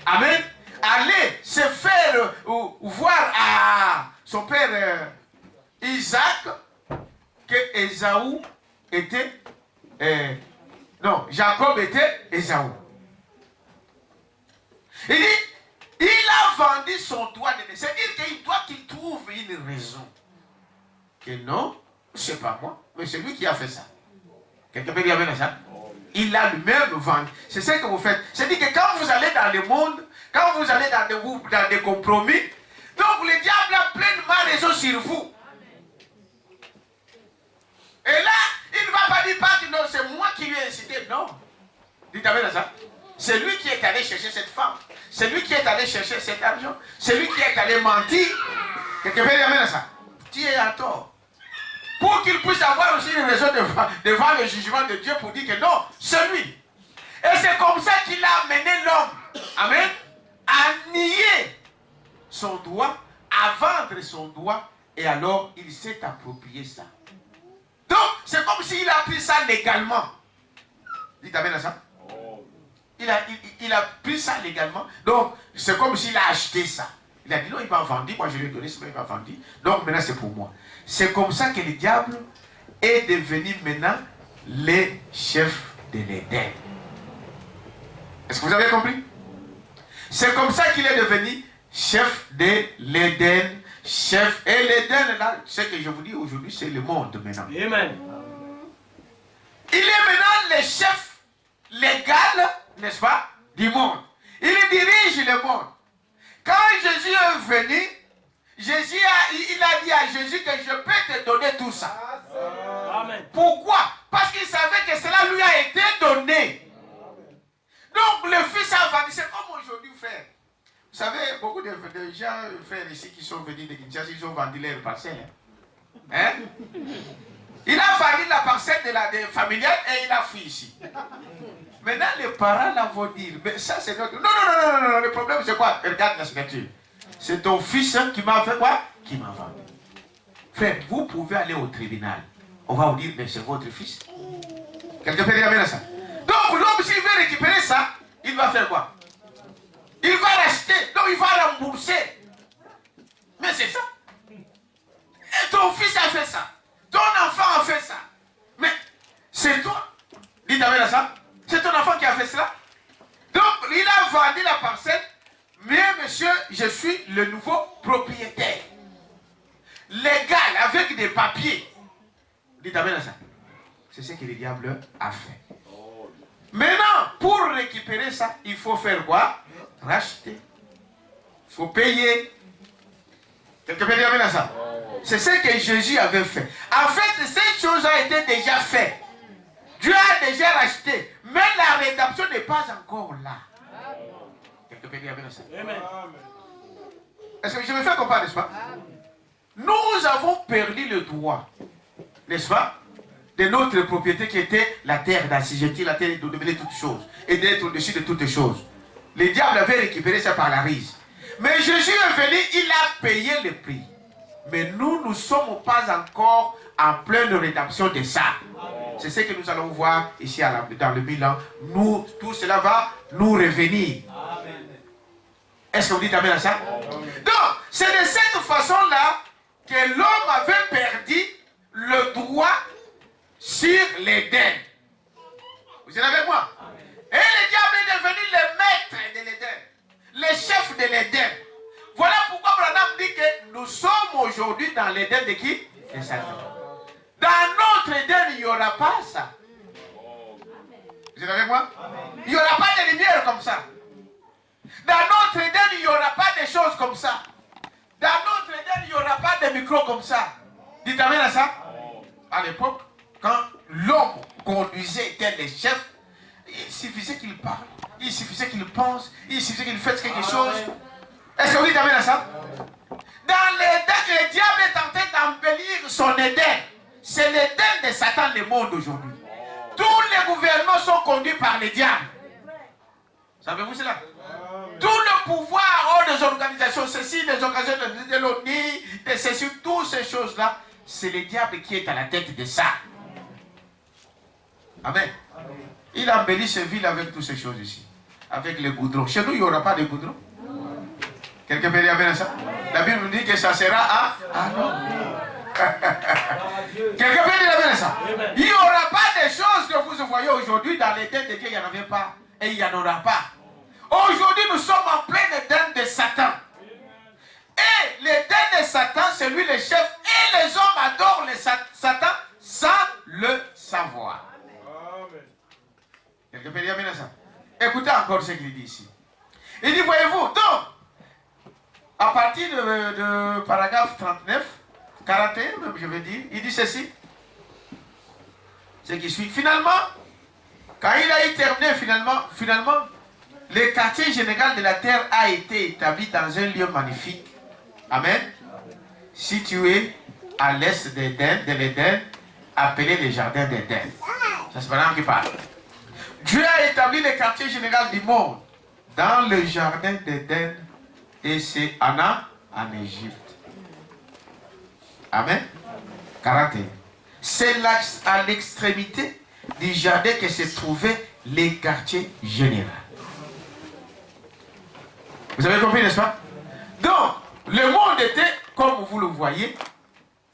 Amen. Aller se faire voir à son père Isaac que Ésaü était... non, Jacob était Ésaü. Il dit, il a vendu son droit d'aîné. C'est-à-dire qu'il doit qu'il trouve une raison. Que non, c'est pas moi, mais c'est lui qui a fait ça. Quelqu'un peut dire bien ça? Il a lui-même vendu. C'est ce que vous faites. C'est-à-dire que quand vous allez dans le monde, quand vous allez dans des compromis, donc le diable a pleinement raison sur vous. Et là, il ne va pas dire que non, c'est moi qui lui ai incité. Non. Dites bien ça. C'est lui qui est allé chercher cette femme. C'est lui qui est allé chercher cet argent. C'est lui qui est allé mentir. Quelqu'un peut dire bien ça. Tu es à tort. Pour qu'il puisse avoir aussi une raison devant le jugement de Dieu pour dire que non, c'est lui. Et c'est comme ça qu'il a amené l'homme, amen, à nier son droit, à vendre son droit, et alors il s'est approprié ça. Donc, c'est comme s'il a pris ça légalement. Dites amen à ça. Il a pris ça légalement. Donc, c'est comme s'il a acheté ça. Il a dit non, il m'a vendu, moi je lui ai donné, il m'a vendu. Donc maintenant c'est pour moi. C'est comme ça que le diable est devenu maintenant le chef de l'Éden. Est-ce que vous avez compris? C'est comme ça qu'il est devenu chef de l'Éden. Chef. Et l'Éden, là, ce que je vous dis aujourd'hui, c'est le monde maintenant. Amen. Il est maintenant le chef légal, n'est-ce pas, du monde. Il dirige le monde. Quand Jésus est venu, Jésus il a dit à Jésus que je peux te donner tout ça. Amen. Pourquoi? Parce qu'il savait que cela lui a été donné. Donc le Fils a vendu. C'est comme aujourd'hui, frère. Vous savez, beaucoup de gens, frères ici qui sont venus de Kinshasa, ils ont vendu leur parcelle. Hein? Il a vendu la parcelle de familiale et il a fui ici. Maintenant, les parents là vont dire, mais ça c'est notre... Non, le problème c'est quoi? Regarde la signature. C'est ton fils qui m'a fait quoi? Qui m'a vendu. Frère, vous pouvez aller au tribunal. On va vous dire, mais c'est votre fils. Quelqu'un peut dire ça. Donc l'homme, s'il veut récupérer ça, il va faire quoi? Il va racheter, donc il va rembourser. Mais c'est ça. Et ton fils a fait ça. Ton enfant a fait ça. Mais c'est toi. Dites avec ça. C'est ton enfant qui a fait cela. Donc, il a vendu la parcelle. Mais monsieur, je suis le nouveau propriétaire. Légal, avec des papiers. Dites avec ça. C'est ce que le diable a fait. Maintenant, pour récupérer ça, il faut faire quoi? Racheter. Il faut payer. Quelqu'un peut dire avec ça? C'est ce que Jésus avait fait. En fait, cette chose a été déjà faite. Dieu a déjà racheté. Mais la rédemption n'est pas encore là. Quelqu'un peut dire avec ça? Est-ce que je me fais comprendre, n'est-ce pas? Nous avons perdu le droit, n'est-ce pas, de notre propriété qui était la terre d'assujettir, la terre de devenir toutes choses et d'être au-dessus de toutes choses. Le diable avait récupéré ça par la rise. Mais Jésus est venu, il a payé le prix. Mais nous ne sommes pas encore en pleine rédemption de ça. C'est ce que nous allons voir ici dans le bilan. Nous, tout cela va nous revenir. Est-ce que vous dites amen à ça? Donc, c'est de cette façon-là que l'homme avait perdu le droit sur l'Éden. Vous êtes avec moi? Et le diable est devenu le maître de l'Éden, le chef de l'Éden. Voilà pourquoi Branham dit que nous sommes aujourd'hui dans l'Éden de qui? De Satan. Dans notre Éden, il n'y aura pas ça. Vous êtes avec moi? Il n'y aura pas de lumière comme ça. Dans notre Éden, il n'y aura pas de choses comme ça. Dans notre Éden, il n'y aura pas de micros comme ça. Dites amen à ça. À l'époque, quand l'homme conduisait, était le chef, suffisait qu'il parle, il suffisait qu'il pense, il suffisait qu'il fasse quelque chose. Est-ce que vous dites amen à ça? Dans l'Éden, le diable est en train d'embellir son Éden. C'est l'Éden de Satan, le monde aujourd'hui. Tous les gouvernements sont conduits par le diable. Savez-vous cela? Tout le pouvoir des organisations, ceci, des organisations de l'ONU, de ceci, toutes ces choses-là, c'est le diable qui est à la tête de ça. Amen. Il embellit ses villes avec toutes ces choses ici. Avec les goudrons. Chez nous, il n'y aura pas de goudrons. Quelqu'un peut dire amen à ça? La Bible nous dit que ça sera à... Ah non. Quelqu'un peut dire amen à ça? Il n'y aura pas de choses que vous voyez aujourd'hui dans l'Éden de Dieu, il n'y en avait pas. Et il n'y en aura pas. Aujourd'hui, nous sommes en plein Éden de Satan. Et l'Éden de Satan, c'est lui le chef. Et les hommes adorent Satan sans le savoir. Quelqu'un peut dire amen à ça? Écoutez encore ce qu'il dit ici. Il dit, voyez-vous, donc, à partir de paragraphe 39, 41, même je veux dire, il dit ceci. Ce qui suit. Finalement, quand il a terminé, finalement, le quartier général de la terre a été établi dans un lieu magnifique. Amen. Situé à l'est d'Éden, de l'Éden, appelé le jardin d'Éden. Ça c'est Abraham qui parle. Dieu a établi le quartier général du monde dans le jardin d'Éden et c'est en Égypte. Amen. 41. C'est à l'extrémité du jardin que se trouvait le quartier général. Vous avez compris, n'est-ce pas? Donc, le monde était, comme vous le voyez,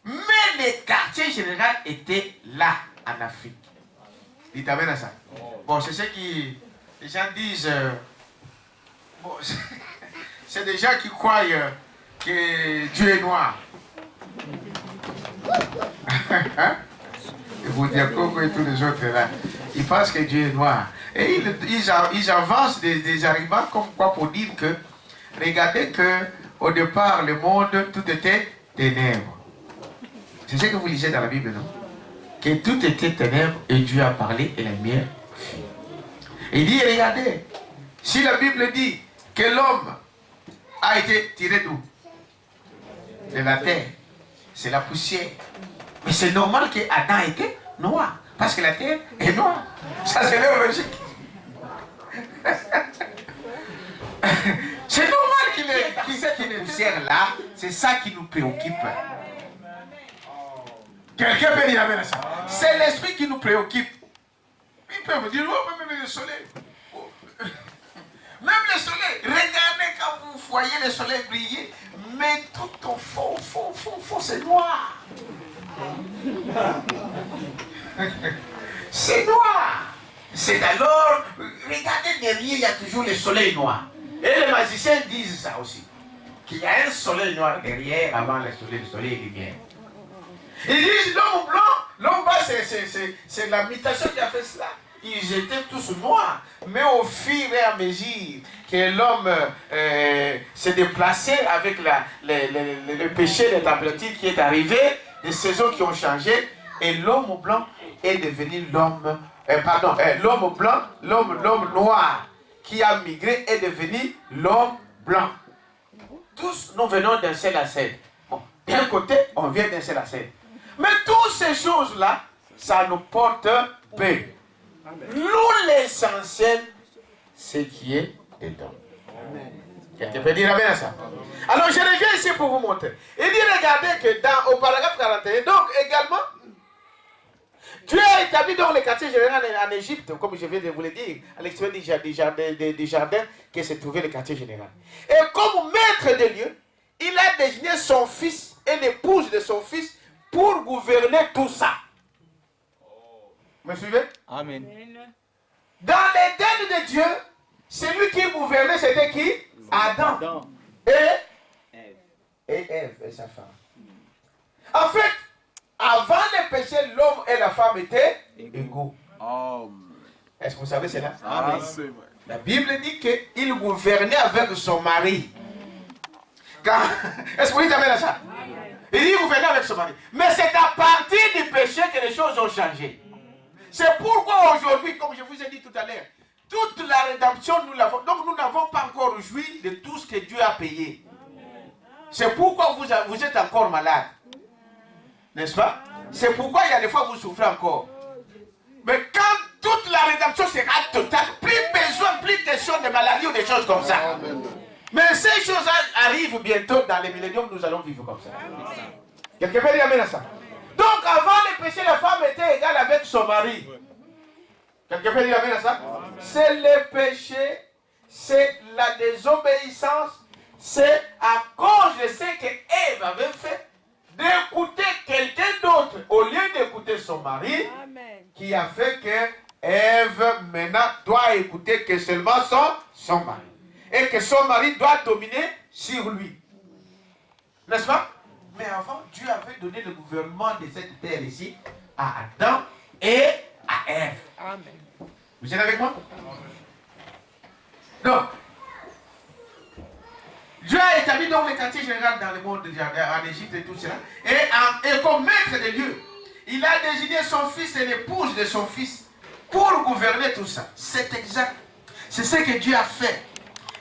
mais le quartier général était là, en Afrique. Dites amen à ça. Bon, c'est ce qui les gens disent. Bon, c'est des gens qui croient que Dieu est noir. Hein? Et vous dire Coco et tous les autres là, ils pensent que Dieu est noir. Et ils avancent des arguments comme quoi pour dire que, regardez que au départ, le monde, tout était ténèbres. C'est ce que vous lisez dans la Bible, non? Que tout était ténèbres et Dieu a parlé et la lumière fit. Il dit, regardez, si la Bible dit que l'homme a été tiré d'où? De la terre. C'est la poussière. Mais c'est normal que Adam était noir. Parce que la terre est noire. Ça, c'est leur logique. C'est normal qu'il ait une poussière là. C'est ça qui nous préoccupe. Quelqu'un peut dire amen à ça. C'est l'esprit qui nous préoccupe. Ils peuvent dire, oh, même le soleil. Oh. Même le soleil. Regardez quand vous voyez le soleil briller. Mais tout au fond, c'est noir. C'est noir. C'est alors, regardez derrière, il y a toujours le soleil noir. Et les magiciens disent ça aussi. Qu'il y a un soleil noir derrière avant le soleil et lumière. Ils disent l'homme blanc, l'homme blanc, c'est la mutation qui a fait cela. Ils étaient tous noirs. Mais au fur et à mesure que l'homme s'est déplacé avec le péché de température qui est arrivé, les saisons qui ont changé, et l'homme blanc est devenu l'homme blanc, l'homme noir qui a migré est devenu l'homme blanc. Tous nous venons d'un seul ancêtre. Bon, d'un côté, on vient d'un seul ancêtre. Mais toutes ces choses-là, ça nous porte paix. Nous, l'essentiel, c'est qui est dedans. Quelqu'un peut dire amen à ça? Alors, je reviens ici pour vous montrer. Il dit, regardez que au paragraphe 41, donc également, Dieu a établi donc le quartier général en Égypte, comme je viens de vous le dire, à l'extérieur du jardin que se trouvait le quartier général. Et comme maître des lieux, il a désigné son fils et l'épouse de son fils pour gouverner tout ça. Me suivez? Amen. Dans l'Éden de Dieu, celui qui gouvernait, c'était qui? Adam. Et Ève et sa femme. En fait, avant le péché, l'homme et la femme étaient égaux. Est-ce que vous savez cela? Amen. La Bible dit qu'il gouvernait avec son mari. Est-ce que vous dites amen à ça? Il dit gouvernait avec son mari. Mais c'est à partir du péché que les choses ont changé. C'est pourquoi aujourd'hui, comme je vous ai dit tout à l'heure, toute la rédemption, nous l'avons. Donc nous n'avons pas encore joui de tout ce que Dieu a payé. C'est pourquoi vous êtes encore malade. N'est-ce pas? C'est pourquoi il y a des fois vous souffrez encore. Mais quand toute la rédemption sera totale, plus besoin, plus question de maladies ou des choses comme ça. Mais ces choses arrivent bientôt dans les milléniums, nous allons vivre comme ça. Quelqu'un peut dire amen à ça? Donc avant le péché, la femme était égale avec son mari. Quelqu'un peut dire amen à ça? C'est le péché, c'est la désobéissance, c'est à cause de ce que Ève avait fait, d'écouter quelqu'un d'autre au lieu d'écouter son mari. Amen. Qui a fait que Ève maintenant doit écouter que seulement son mari. Et que son mari doit dominer sur lui. N'est-ce pas? Mais avant, Dieu avait donné le gouvernement de cette terre ici à Adam et à Ève. Amen. Vous êtes avec moi? Donc, Dieu a établi donc le quartier général dans le monde, en Égypte et tout cela. Et comme maître de Dieu, il a désigné son fils et l'épouse de son fils pour gouverner tout ça. C'est exact. C'est ce que Dieu a fait.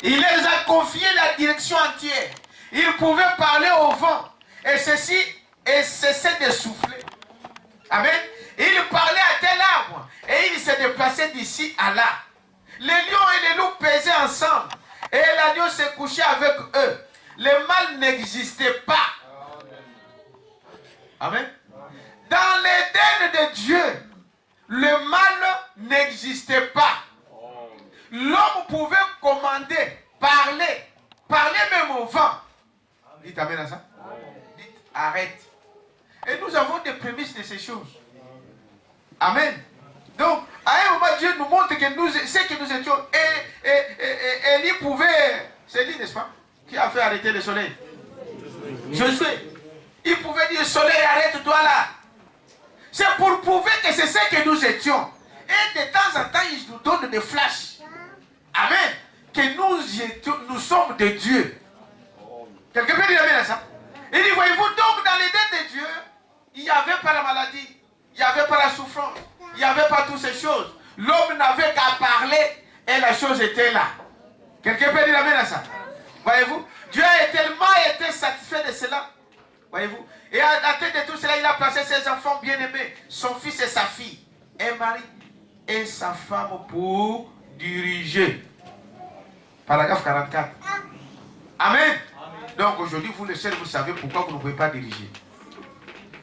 Il les a confié la direction entière. Il pouvait parler au vent. Et cessait de souffler. Amen. Il parlait à tel arbre. Et il se déplaçait d'ici à là. Les lions et les loups pesaient ensemble. Et l'agneau se couchait avec eux. Le mal n'existait pas. Amen. Dans l'Éden de Dieu, le mal n'existait pas. L'homme pouvait commander, parler même au vent. Dites amen à ça. Dites arrête. Et nous avons des prémices de ces choses. Amen. Donc, à un moment, Dieu nous montre que ce que nous étions. Et Élie pouvait. C'est lui, n'est-ce pas? Qui a fait arrêter le soleil? Josué. Il pouvait dire soleil, arrête-toi là. C'est pour prouver que c'est ce que nous étions. Et de temps en temps, il nous donne des flashs. Amen. Que nous sommes de Dieu. Quelqu'un peut dire amen à ça? Il dit, voyez-vous, donc dans l'Éden de Dieu, il n'y avait pas la maladie, il n'y avait pas la souffrance, il n'y avait pas toutes ces choses. L'homme n'avait qu'à parler et la chose était là. Quelqu'un peut dire amen à ça? Voyez-vous, Dieu a tellement été satisfait de cela. Voyez-vous, et à la tête de tout cela, il a placé ses enfants bien-aimés, son fils et sa fille, et Marie et sa femme pour diriger. Paragraphe 44. Amen. Donc aujourd'hui, vous le savez, vous savez pourquoi vous ne pouvez pas diriger.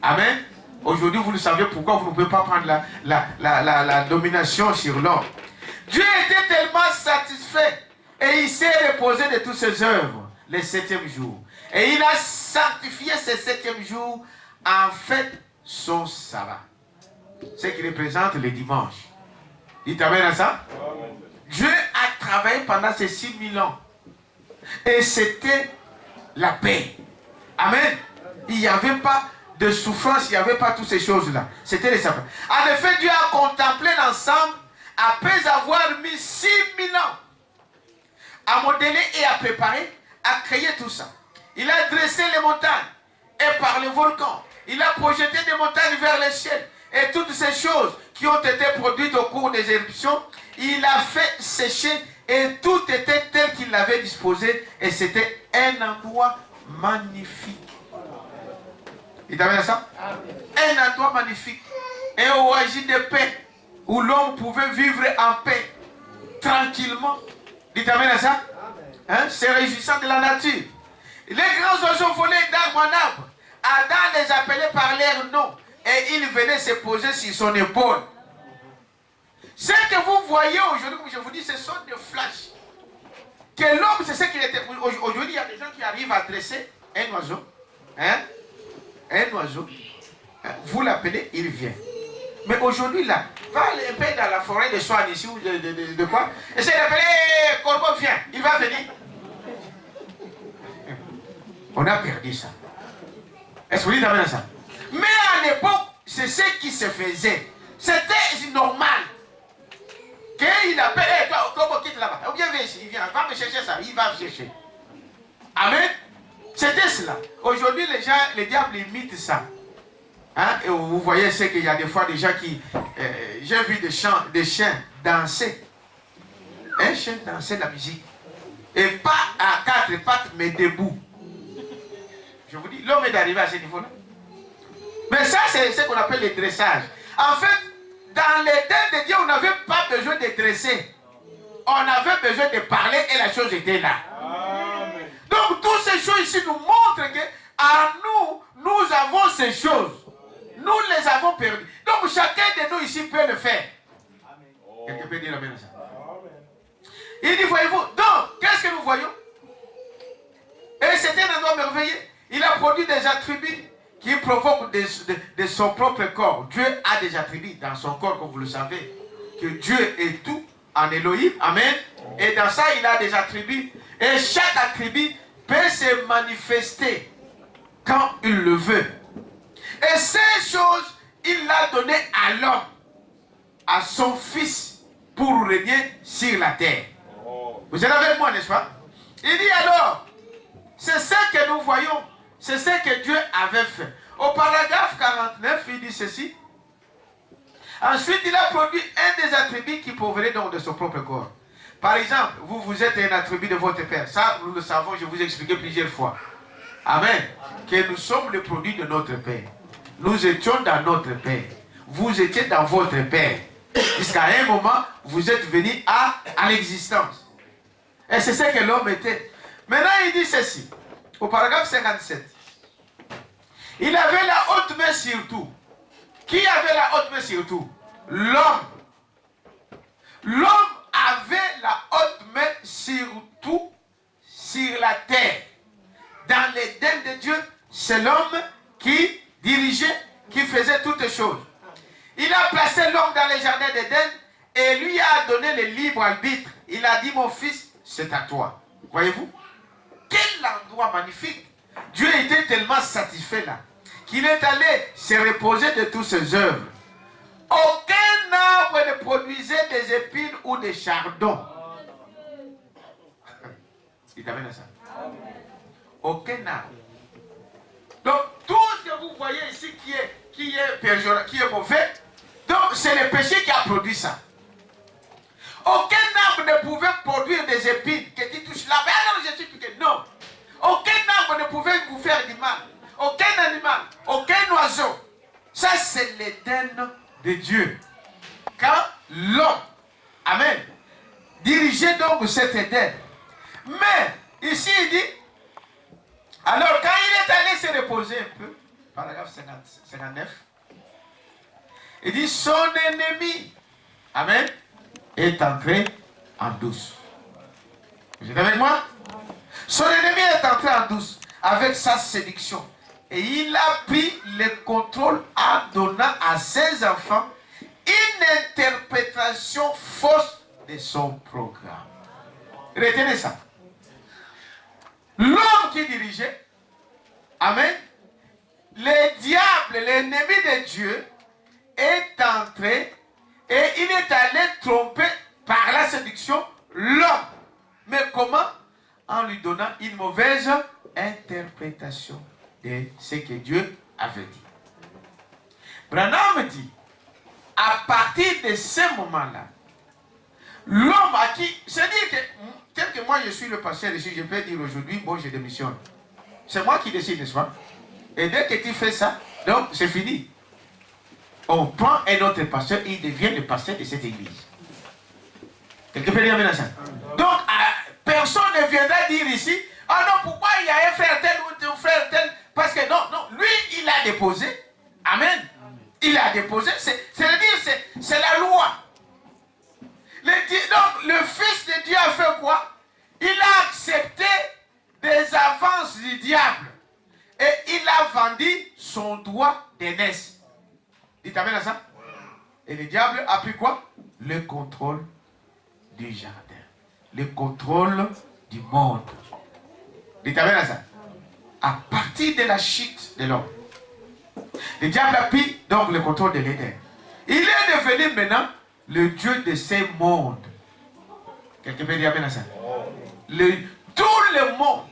Amen. Aujourd'hui, vous le savez pourquoi vous ne pouvez pas prendre la domination sur l'homme. Dieu était tellement satisfait et il s'est reposé de toutes ses œuvres le 7e jour. Et il a sanctifié ce 7e jour en fait son sabbat. Ce qui représente le dimanche. Dites amen à ça? Amen. Dieu a travaillé pendant ces 6000 ans. Et c'était la paix. Amen. Il n'y avait pas de souffrance, il n'y avait pas toutes ces choses-là. C'était le sabbat. En effet, Dieu a contemplé l'ensemble après avoir mis 6000 ans à modeler et à préparer, à créer tout ça. Il a dressé les montagnes et par les volcans. Il a projeté des montagnes vers le ciel. Et toutes ces choses qui ont été produites au cours des éruptions, il a fait sécher et tout était tel qu'il l'avait disposé. Et c'était un endroit magnifique. Il t'avait ça? Un endroit magnifique. Un oasis de paix où l'homme pouvait vivre en paix, tranquillement. Il t'avait ça? Hein? Se réjouissant de la nature. Les grands oiseaux volaient d'arbre en arbre. Adam les appelait par leur nom. Et il venait se poser sur son épaule. Ce que vous voyez aujourd'hui, comme je vous dis, ce sont des flashs. Que l'homme, c'est ce qu'il était. Aujourd'hui, il y a des gens qui arrivent à dresser un oiseau. Hein? Un oiseau. Vous l'appelez, il vient. Mais aujourd'hui, là, va un peu dans la forêt de Soine ici, ou de quoi? Essayez d'appeler, Corbeau, viens, il va venir. On a perdu ça. Est-ce que vous dites amen ça? Mais à l'époque, c'est ce qui se faisait. C'était normal. Qu'il appelle, hey, toi, Corbeau, quitte là-bas. Ou bien viens ici, il vient, va me chercher ça, il va me chercher. Amen. C'était cela. Aujourd'hui, les gens, les diables imitent ça. Hein? Et vous voyez, c'est qu'il y a des fois des gens qui... j'ai vu des chiens danser. Un chien dansait la musique. Et pas à quatre pattes, mais debout. Je vous dis, l'homme est arrivé à ce niveau-là. Mais ça, c'est ce qu'on appelle le dressage. En fait, dans l'Éden de Dieu, on n'avait pas besoin de dresser. On avait besoin de parler et la chose était là. Amen. Donc, toutes ces choses ici nous montrent que à nous, nous avons ces choses. Nous les avons perdues. Donc, chacun de nous ici peut le faire. Quelqu'un peut dire amen à ça. Il dit, voyez-vous, donc, qu'est-ce que nous voyons? Et c'était un endroit merveilleux. Il a produit des attributs qui provoquent de son propre corps. Dieu a des attributs dans son corps, comme vous le savez. Que Dieu est tout en Elohim. Amen. Et dans ça, il a des attributs. Et chaque attribut peut se manifester quand il le veut. Et ces choses, il l'a donné à l'homme, à son fils, pour régner sur la terre. Vous êtes avec moi, n'est-ce pas? Il dit alors, c'est ce que nous voyons, c'est ce que Dieu avait fait. Au paragraphe 49, il dit ceci. Ensuite, il a produit un des attributs qui provenait donc de son propre corps. Par exemple, vous êtes un attribut de votre Père. Ça, nous le savons, je vous ai expliqué plusieurs fois. Amen. Que nous sommes le produit de notre Père. Nous étions dans notre Père. Vous étiez dans votre Père. Jusqu'à un moment, vous êtes venus à l'existence. Et c'est ce que l'homme était. Maintenant, il dit ceci. Au paragraphe 57. Il avait la haute main sur tout. Qui avait la haute main sur tout? L'homme. L'homme avait la haute main sur tout, sur la terre. Dans l'Éden de Dieu, c'est l'homme qui dirigeait, qui faisait toutes les choses. Il a placé l'homme dans les jardins d'Éden et lui a donné le libre arbitre. Il a dit, mon fils, c'est à toi. Voyez-vous? Quel endroit magnifique. Dieu était tellement satisfait là, qu'il est allé se reposer de toutes ses œuvres. Aucun arbre ne produisait des épines ou des chardons. Il t'amène à ça. Aucun arbre. Donc, tout ce que vous voyez ici qui est mauvais, donc c'est le péché qui a produit ça. Aucun arbre ne pouvait produire des épines que tu touches là. Mais alors je suis piqué. Non. Aucun arbre ne pouvait vous faire du mal. Aucun animal, aucun oiseau. Ça, c'est l'Éden de Dieu. Quand l'homme, amen, dirigeait donc cet Éden. Mais, ici, il dit, alors quand il est allé se reposer un peu, paragraphe 59, il dit, son ennemi, amen, est entré en douce. Vous êtes avec moi? Son ennemi est entré en douce avec sa séduction. Et il a pris le contrôle en donnant à ses enfants une interprétation fausse de son programme. Retenez ça. L'homme qui dirigeait, amen, le diable, l'ennemi de Dieu, est entré et il est allé tromper par la séduction l'homme. Mais comment? En lui donnant une mauvaise interprétation de ce que Dieu avait dit. Branham dit, à partir de ce moment-là, l'homme à qui, c'est-à-dire que, tel que moi je suis le pasteur ici, je peux dire aujourd'hui, bon, je démissionne. C'est moi qui décide, n'est-ce pas? Et dès que tu fais ça, donc c'est fini. On prend un autre pasteur, il devient le pasteur de cette église. Quelqu'un peut dire amen à ça? Donc, personne ne viendra dire ici, ah non, pourquoi il y a un frère tel ou un frère tel? Parce que non, lui, il a déposé. Amen. Il a déposé. C'est-à-dire, c'est la loi. Donc, le Fils de Dieu a fait quoi? Il a accepté des avances du diable. Et il a vendu son droit d'aînesse. Dites amen à ça? Et le diable a pris quoi? Le contrôle du jardin. Le contrôle du monde. Dites amen à ça? À partir de la chute de l'homme, le diable a pris donc le contrôle de l'Éden. Il est devenu maintenant le Dieu de ces mondes. Quelqu'un peut dire amen à ça? Tout le monde,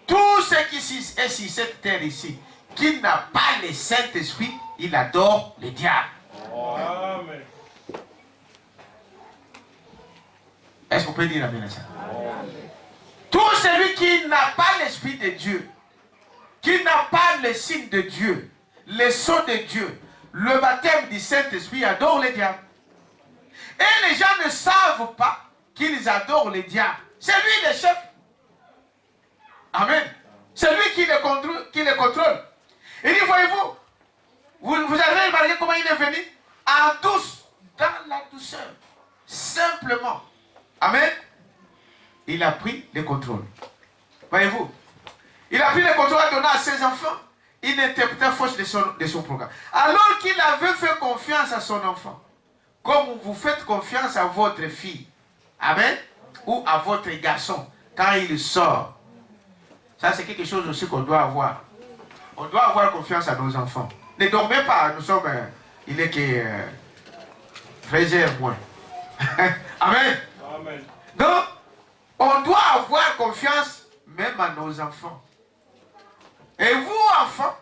tout ce qui est sur cette terre ici, qui n'a pas le Saint-Esprit, il adore le diable. Amen. Est-ce qu'on peut dire amen à ça? Tout celui qui n'a pas l'Esprit de Dieu, qui n'a pas le signe de Dieu, le son de Dieu, le baptême du Saint-Esprit, adore le diable. Et les gens ne savent pas qu'ils adorent le diable. C'est lui le chef. Amen. C'est lui qui le contrôle. Il dit, voyez-vous, vous avez remarqué comment il est venu? En douce, dans la douceur, simplement. Amen. Il a pris le contrôle. Voyez-vous, il a pris le contrôle à donner à ses enfants une interprétation force de son programme. Alors qu'il avait fait confiance à son enfant, comme vous faites confiance à votre fille, amen, ou à votre garçon, quand il sort. Ça, c'est quelque chose aussi qu'on doit avoir. On doit avoir confiance à nos enfants. Ne dormez pas, nous sommes, il est que 13h moins. Amen. Amen. Donc, on doit avoir confiance même à nos enfants. Et vous, enfants,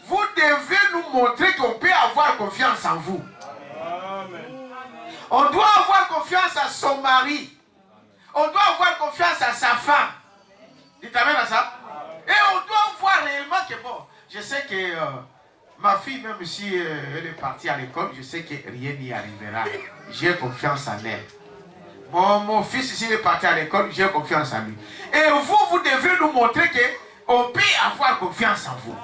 vous devez nous montrer qu'on peut avoir confiance en vous. Amen. On doit avoir confiance à son mari. On doit avoir confiance à sa femme. Dites amen à ça. Et on doit voir réellement que bon, je sais que ma fille, même si elle est partie à l'école, je sais que rien n'y arrivera. J'ai confiance en elle. Mon fils, s'il est parti à l'école, j'ai confiance en lui. Et vous devez nous montrer qu'on peut avoir confiance en vous.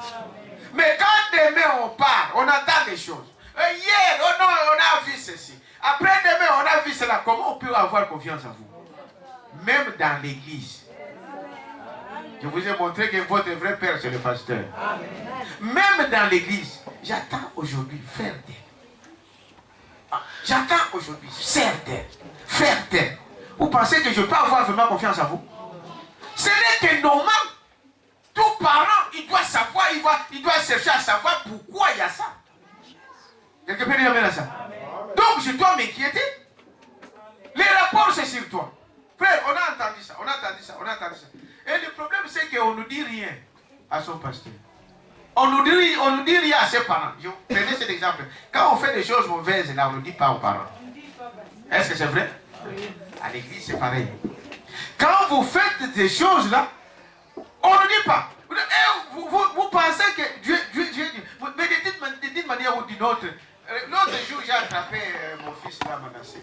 Mais quand demain on part, on entend des choses. Hier, on a vu ceci. Après demain, on a vu cela. Comment on peut avoir confiance en vous? Même dans l'église. Je vous ai montré que votre vrai père, c'est le pasteur. Même dans l'église, j'attends aujourd'hui faire d'elle. J'attends aujourd'hui faire d'elle. Faire d'elle. Vous pensez que je peux avoir vraiment confiance en vous? Ce n'est que normal. Tout parent, il doit savoir, il doit chercher à savoir pourquoi il y a ça. Quelqu'un peut dire à ça? Donc je dois m'inquiéter. Les rapports, c'est sur toi. Frère, on a entendu ça, on a entendu ça, on a entendu ça. Et le problème, c'est qu'on ne dit rien à son pasteur. On nous dit rien à ses parents. Je prenais cet exemple. Quand on fait des choses mauvaises, là, on ne dit pas aux parents. Est-ce que c'est vrai? À l'église, c'est pareil. Quand vous faites des choses là, on ne dit pas. Vous pensez que Dieu mais d'une manière ou d'une autre. L'autre jour, j'ai attrapé mon fils là, Manassé.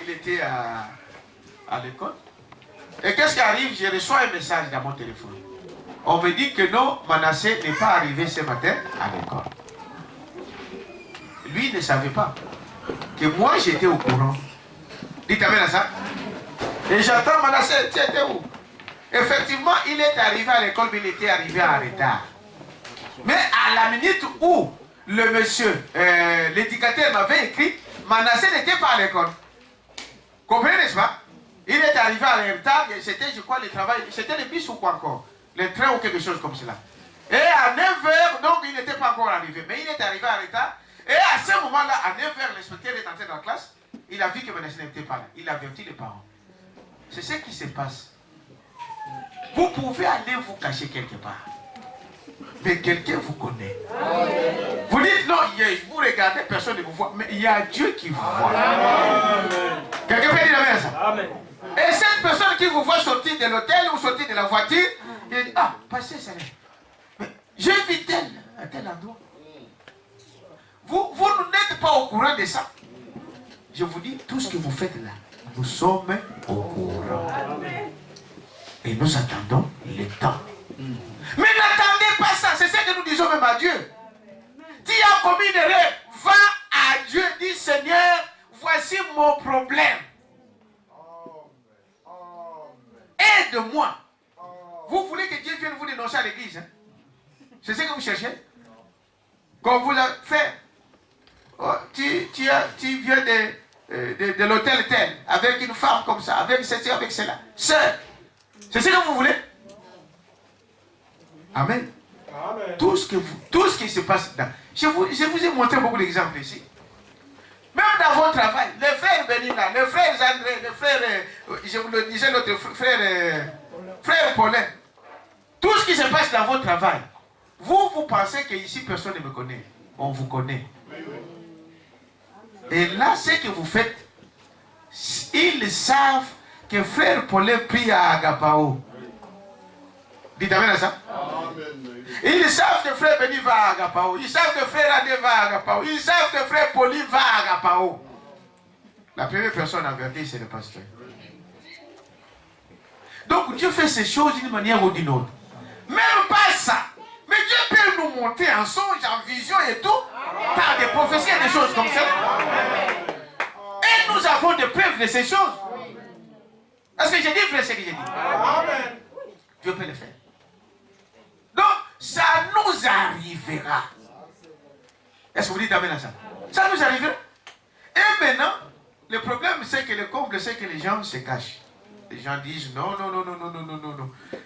Il était à l'école. Et qu'est-ce qui arrive? Je reçois un message dans mon téléphone. On me dit que non, Manassé n'est pas arrivé ce matin à l'école. Lui ne savait pas que moi j'étais au courant. Dites amen à ça. Et j'attends Manassé, tu étais où? Effectivement, il est arrivé à l'école, mais il était arrivé en retard. Mais à la minute où le monsieur, l'éducateur m'avait écrit, Manassé n'était pas à l'école. Comprenez, n'est-ce pas? Il est arrivé à retard, c'était, je crois, le travail, c'était le bus ou quoi encore? Le train ou quelque chose comme cela. Et à 9h, donc il n'était pas encore arrivé, mais il est arrivé en retard. Et à ce moment-là, à 9h, l'inspecteur est entré dans la classe, il a vu que Manassé n'était pas là. Il a averti les parents. C'est ce qui se passe. Vous pouvez aller vous cacher quelque part. Mais quelqu'un vous connaît. Vous dites non, vous regardez, personne ne vous voit. Mais il y a Dieu qui vous voit. Quelqu'un peut dire amen ça? Amen. Et cette personne qui vous voit sortir de l'hôtel ou sortir de la voiture, il dit, ah, passez ça. Mais j'ai vu tel, à tel endroit. Vous n'êtes pas au courant de ça. Je vous dis, tout ce que vous faites là, nous sommes au courant. Et nous attendons le temps. Mais n'attendez pas ça, c'est ce que nous disons même à Dieu. Tu as commis une erreur, va à Dieu, dis Seigneur, voici mon problème. Aide-moi. Vous voulez que Dieu vienne vous dénoncer à l'église, hein? C'est ce que vous cherchez? Comme vous avez fait, oh, tu viens de l'hôtel tel, avec une femme comme ça, avec ceci, avec cela. Sœur, c'est ce que vous voulez? Amen. Amen. Tout ce qui se passe là. Je vous ai montré beaucoup d'exemples ici. Même dans votre travail, les frères Benina, les frères André, les frères, je vous le disais, notre frère Paulin, tout ce qui se passe dans votre travail, vous pensez qu'ici personne ne me connaît. On vous connaît. Et là, ce que vous faites, ils savent que frère Paulin prie à Agapao. Dites amen à ça. Ils savent que frère Béni va à Agapao. Ils savent que frère Adé va à Agapao. Ils savent que frère Poli va à Agapao. La première personne avertie, c'est le pasteur. Donc Dieu fait ces choses d'une manière ou d'une autre. Même pas ça. Mais Dieu peut nous montrer en songe, en vision et tout, par des prophéties et des choses comme ça. Et nous avons des preuves de ces choses. Est-ce que j'ai dit vrai ce que j'ai dit? Dieu peut le faire. Donc, ça nous arrivera. Est-ce que vous dites amen à ça? Ça nous arrivera. Et maintenant, le problème, c'est que le comble, c'est que les gens se cachent. Les gens disent non.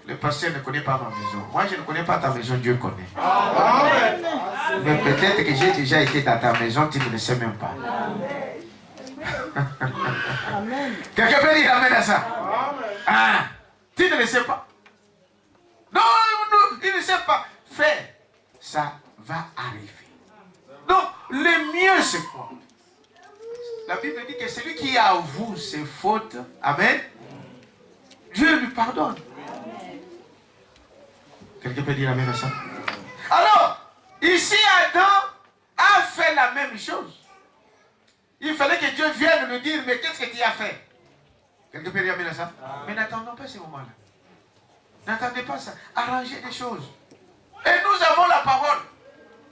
Le pasteur ne connaît pas ma maison. Moi, je ne connais pas ta maison, Dieu connaît. Amen. Mais peut-être que j'ai déjà été dans ta maison, tu ne le sais même pas. Quelqu'un peut dire amen à ça? Ah, tu ne le sais pas. Non, il ne sait pas. Frère, ça va arriver. Donc, le mieux, c'est quoi? La Bible dit que celui qui avoue ses fautes, amen, Dieu lui pardonne. Quelqu'un peut dire amen à ça? Alors, ici, Adam a fait la même chose. Il fallait que Dieu vienne lui dire, mais qu'est-ce que tu as fait? Quelqu'un peut dire amen à ça? Mais n'attendons pas ce moment-là. N'attendez pas ça. Arrangez des choses. Et nous avons la parole.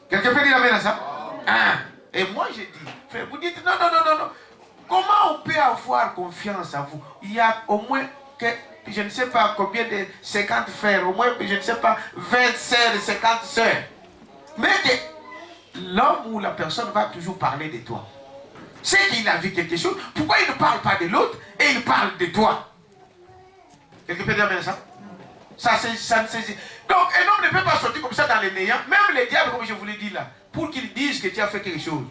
Quelqu'un peut dire amen à ça? Ah. Et moi je dis, frère, vous dites non. Comment on peut avoir confiance en vous? Il y a au moins, je ne sais pas combien de 50 frères, au moins, je ne sais pas, 20 sœurs, 50 sœurs. Mais l'homme ou la personne va toujours parler de toi. C'est qu'il a vu quelque chose. Pourquoi il ne parle pas de l'autre et il parle de toi? Quelqu'un peut dire amen à ça? Ça ne saisit. Donc, un homme ne peut pas sortir comme ça dans les néants. Même les diables, comme je vous l'ai dit là, pour qu'ils disent que tu as fait quelque chose.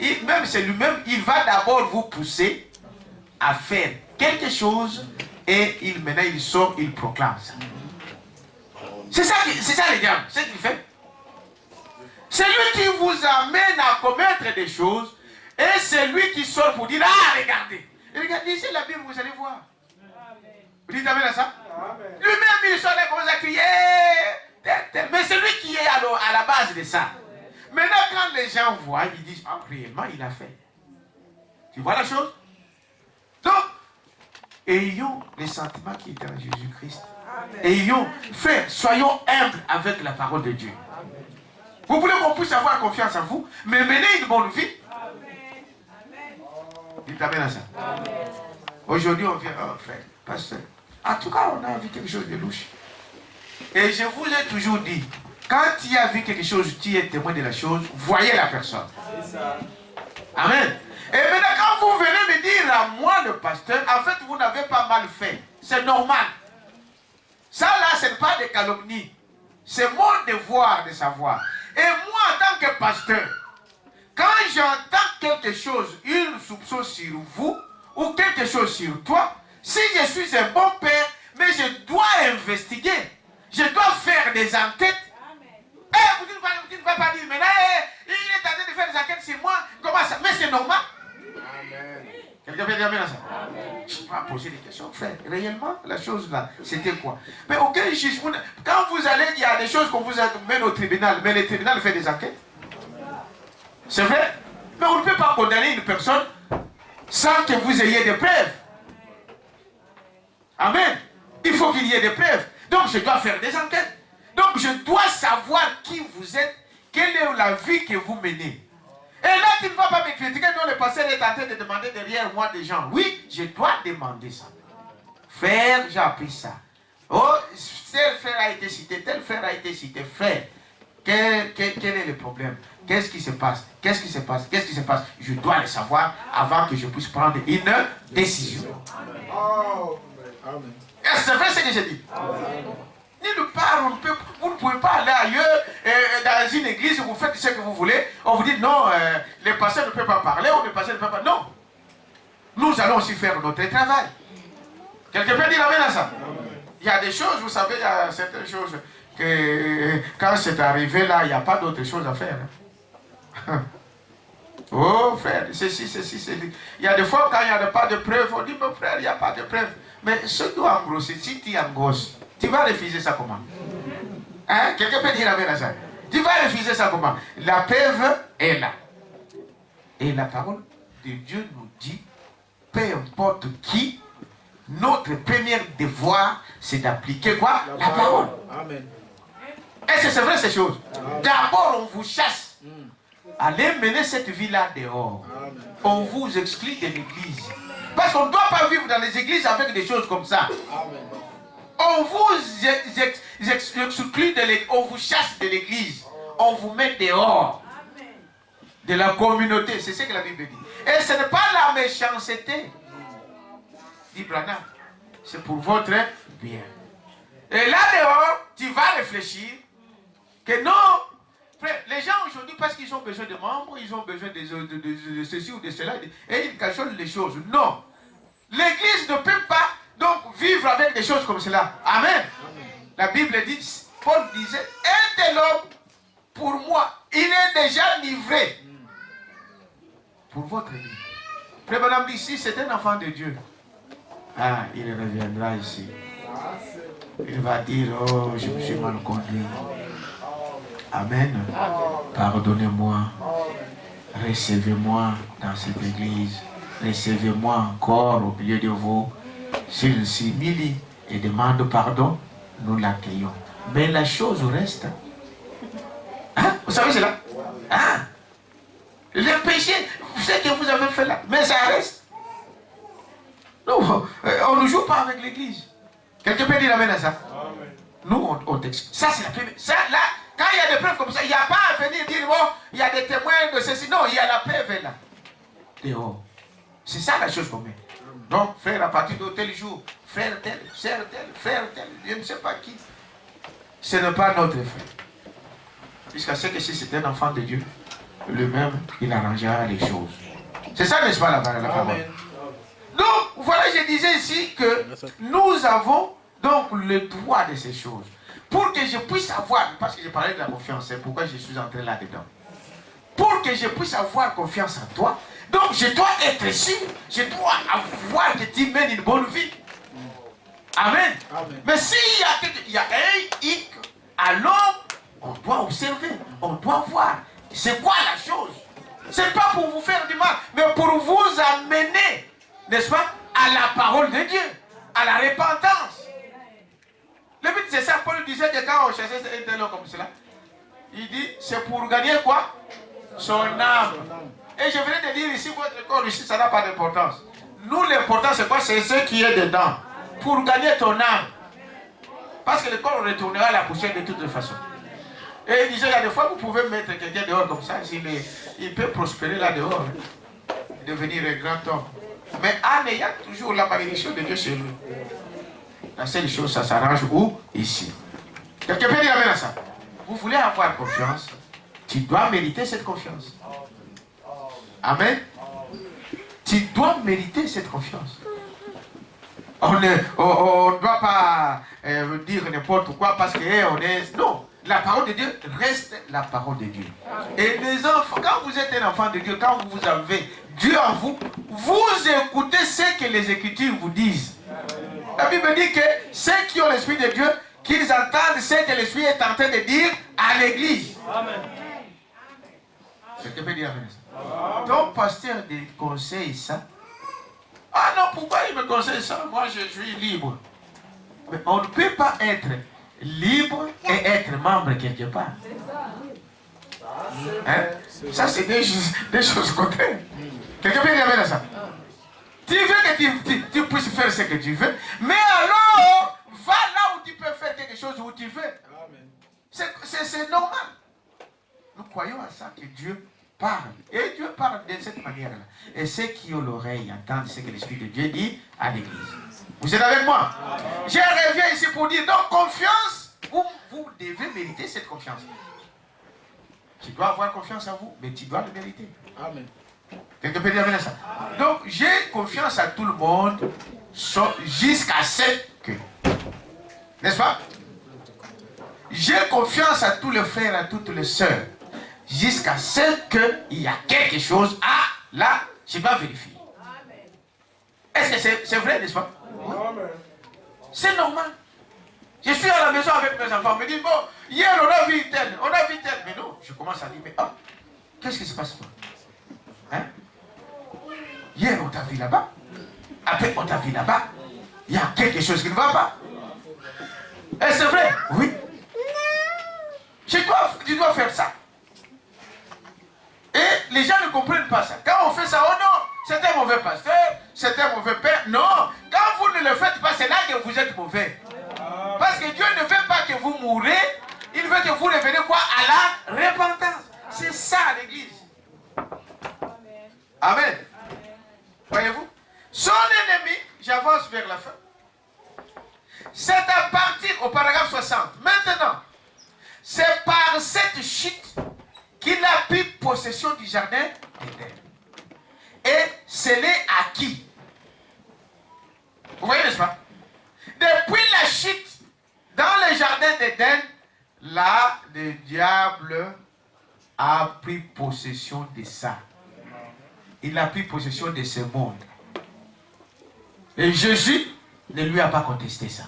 Même c'est lui-même, il va d'abord vous pousser à faire quelque chose et maintenant il sort, il proclame ça. C'est ça le diable, c'est ce qu'il fait. C'est lui qui vous amène à commettre des choses et c'est lui qui sort pour dire, ah, regardez. Regardez, c'est la Bible, vous allez voir. Vous dites amen à ça? Lui-même, il sort là, commence à crier. Mais c'est lui qui est à la base de ça. Maintenant, quand les gens voient, ils disent, ah, réellement, il a fait. Tu vois la chose? Donc, ayons les sentiments qui étaient en Jésus-Christ. Ayons, frère, soyons humbles avec la parole de Dieu. Vous voulez qu'on puisse avoir confiance en vous, mais menez une bonne vie. Dites amen à ça. Aujourd'hui, on vient, oh, frère, pasteur. En tout cas, on a vu quelque chose de louche. Et je vous ai toujours dit, quand tu as vu quelque chose, tu es témoin de la chose, voyez la personne. Amen. Et maintenant, quand vous venez me dire à moi, le pasteur, en fait, vous n'avez pas mal fait. C'est normal. Ça, là, ce n'est pas des calomnies. C'est mon devoir de savoir. Et moi, en tant que pasteur, quand j'entends quelque chose, une soupçon sur vous, ou quelque chose sur toi, si je suis un bon père, mais je dois investiguer. Je dois faire des enquêtes. Vous ne pouvez pas dire, mais là, il est en train de faire des enquêtes sur moi. Comment ça? Mais c'est normal. Amen. Quelqu'un peut dire amen à ça? Amen. Je ne vais pas poser des questions, frère. Réellement, la chose là, c'était quoi? Mais aucun juge. Quand vous allez, il y a des choses qu'on vous amène au tribunal, mais le tribunal fait des enquêtes. C'est vrai? Mais on ne peut pas condamner une personne sans que vous ayez des preuves. Amen. Il faut qu'il y ait des preuves. Donc je dois faire des enquêtes. Donc je dois savoir qui vous êtes, quelle est la vie que vous menez. Et là, tu ne vas pas me critiquer, non, le pasteur est en train de demander derrière moi des gens. Oui, je dois demander ça. Frère, j'ai appris ça. Oh, tel frère a été cité, tel frère a été cité. Frère, quel est le problème? Qu'est-ce qui se passe? Qu'est-ce qui se passe? Qu'est-ce qui se passe? Je dois le savoir avant que je puisse prendre une décision. Est-ce que c'est vrai ce que j'ai dit? Nulle part, vous ne pouvez pas aller ailleurs, dans une église, vous faites ce que vous voulez, on vous dit non, les pasteurs ne peuvent pas parler, ou les pasteurs ne peuvent pas. Non. Nous allons aussi faire notre travail. Quelqu'un peut dire amen à ça? Il y a des choses, vous savez, il y a certaines choses que quand c'est arrivé là, il n'y a pas d'autre chose à faire. Oh frère, ceci. Il y a des fois quand il n'y a pas de preuves, on dit, mon frère, il n'y a pas de preuves. Mais ceux qui ont engrossé, si tu engrosses, tu vas refuser ça comment? Hein? Quelqu'un peut dire amen à ça? Tu vas refuser ça comment? La preuve est là. Et la parole de Dieu nous dit, peu importe qui, notre premier devoir, c'est d'appliquer quoi? La parole. Amen. Est-ce que c'est vrai ces choses? D'abord, on vous chasse. Allez mener cette vie-là dehors. Amen. On vous exclut de l'église. Parce qu'on ne doit pas vivre dans les églises avec des choses comme ça. Amen. On vous exclut de l'église. On vous chasse de l'église. On vous met dehors de la communauté. C'est ce que la Bible dit. Et ce n'est pas la méchanceté, dit Branham. C'est pour votre bien. Et là dehors, tu vas réfléchir que non, frère, les gens aujourd'hui, parce qu'ils ont besoin de membres, ils ont besoin de ceci ou de cela, et ils cachonnent les choses. Non. L'église ne peut pas donc vivre avec des choses comme cela. Amen. Amen. La Bible dit, Paul disait, un tel homme, pour moi, il est déjà livré pour votre vie. Frère Branham dit, si c'est un enfant de Dieu, ah, il reviendra ici. Il va dire, oh, je me suis mal conduit. Amen. Pardonnez-moi. Recevez-moi dans cette église. Recevez-moi encore au milieu de vous. S'il s'humilie et demande pardon, nous l'accueillons. Mais la chose reste. Hein? Vous savez cela? Hein? Le péché, ce que vous avez fait là, mais ça reste. Non, on ne joue pas avec l'église. Quelqu'un peut dire amen à ça? Amen. Nous, on t'explique. Ça, c'est la première. Ça, là, quand il y a des preuves comme ça, il n'y a pas à venir dire, bon, il y a des témoins de ceci. Non, il y a la preuve là. Dehors. C'est ça la chose qu'on met. Donc, frère, à partir de tel jour, frère tel, sœur tel, frère tel, je ne sais pas qui. Ce n'est pas notre frère. Jusqu'à ce que si c'est un enfant de Dieu, lui-même, il arrangera les choses. C'est ça, n'est-ce pas, la parole? Donc, voilà, je disais ici que nous avons donc le droit de ces choses. Pour que je puisse avoir, parce que j'ai parlé de la confiance, c'est pourquoi je suis entré là-dedans. Pour que je puisse avoir confiance en toi, donc je dois être sûr, je dois avoir que tu mènes une bonne vie. Amen. Amen. Mais s'il y a un hic à l'homme, on doit observer, on doit voir. C'est quoi la chose? C'est pas pour vous faire du mal, mais pour vous amener, n'est-ce pas, à la parole de Dieu, à la repentance. Le but c'est ça, Paul disait que quand on chassait un tel homme comme cela, il dit, c'est pour gagner quoi? Son âme. Et je venais de dire ici, votre corps ici, ça n'a pas d'importance. Nous, l'important c'est quoi? C'est ce qui est dedans. Pour gagner ton âme. Parce que le corps retournera à la poussière de toute façon. Et il disait, il y a des fois, vous pouvez mettre quelqu'un dehors comme ça, il peut prospérer là dehors, devenir un grand homme. Mais en ayant toujours la malédiction de Dieu chez lui. La seule chose, ça s'arrange où? Ici. Quelqu'un peut dire amen à ça. Vous voulez avoir confiance, tu dois mériter cette confiance. Amen. Tu dois mériter cette confiance. On ne doit pas dire n'importe quoi parce qu'on est... Non. La parole de Dieu reste la parole de Dieu. Et les enfants, quand vous êtes un enfant de Dieu, quand vous avez Dieu en vous, vous écoutez ce que les Écritures vous disent. La Bible dit que ceux qui ont l'Esprit de Dieu, qu'ils entendent ce que l'Esprit est en train de dire à l'Église. Amen. Quelqu'un peut dire amen. Ton pasteur te conseille ça. Ah non, pourquoi il me conseille ça? Moi, je suis libre. Mais on ne peut pas être libre et être membre quelque part. Hein? Ça, c'est des choses contraires. Quelqu'un peut dire amen à ça? Tu veux que tu puisses faire ce que tu veux, mais alors, va là où tu peux faire quelque chose où tu veux. C'est normal. Nous croyons à ça, que Dieu parle. Et Dieu parle de cette manière-là. Et ceux qui ont l'oreille entendent ce que l'Esprit de Dieu dit à l'Église. Vous êtes avec moi? Je reviens ici pour dire, donc confiance, vous devez mériter cette confiance. Tu dois avoir confiance en vous, mais tu dois le mériter. Amen. Quelqu'un peut dire amen à ça? Donc, j'ai confiance à tout le monde jusqu'à ce que. N'est-ce pas? J'ai confiance à tous les frères, à toutes les sœurs, jusqu'à ce qu'il y a quelque chose. Ah, là, je dois vérifier. Est-ce que c'est vrai, n'est-ce pas? Oui. C'est normal. Je suis à la maison avec mes enfants, on me dit, bon, hier on a vu tel. Mais non, je commence à dire, mais oh, qu'est-ce qui se passe toi? Hein? Hier on t'a vu là-bas, après on t'a vu là-bas, il y a quelque chose qui ne va pas. Et c'est vrai, oui. Tu dois faire ça. Et les gens ne comprennent pas ça. Quand on fait ça, oh non, c'est un mauvais pasteur, c'est un mauvais père. Non, quand vous ne le faites pas, c'est là que vous êtes mauvais. Parce que Dieu ne veut pas que vous mourrez, il veut que vous reveniez quoi? À la repentance. C'est ça l'église. Amen. Voyez-vous? Son ennemi, j'avance vers la fin. C'est à partir au paragraphe 60. Maintenant, c'est par cette chute qu'il a pris possession du jardin d'Éden. Et c'est à qui? Vous voyez, n'est-ce pas? Depuis la chute dans le jardin d'Éden, là, le diable a pris possession de ça. Il a pris possession de ce monde. Et Jésus ne lui a pas contesté ça.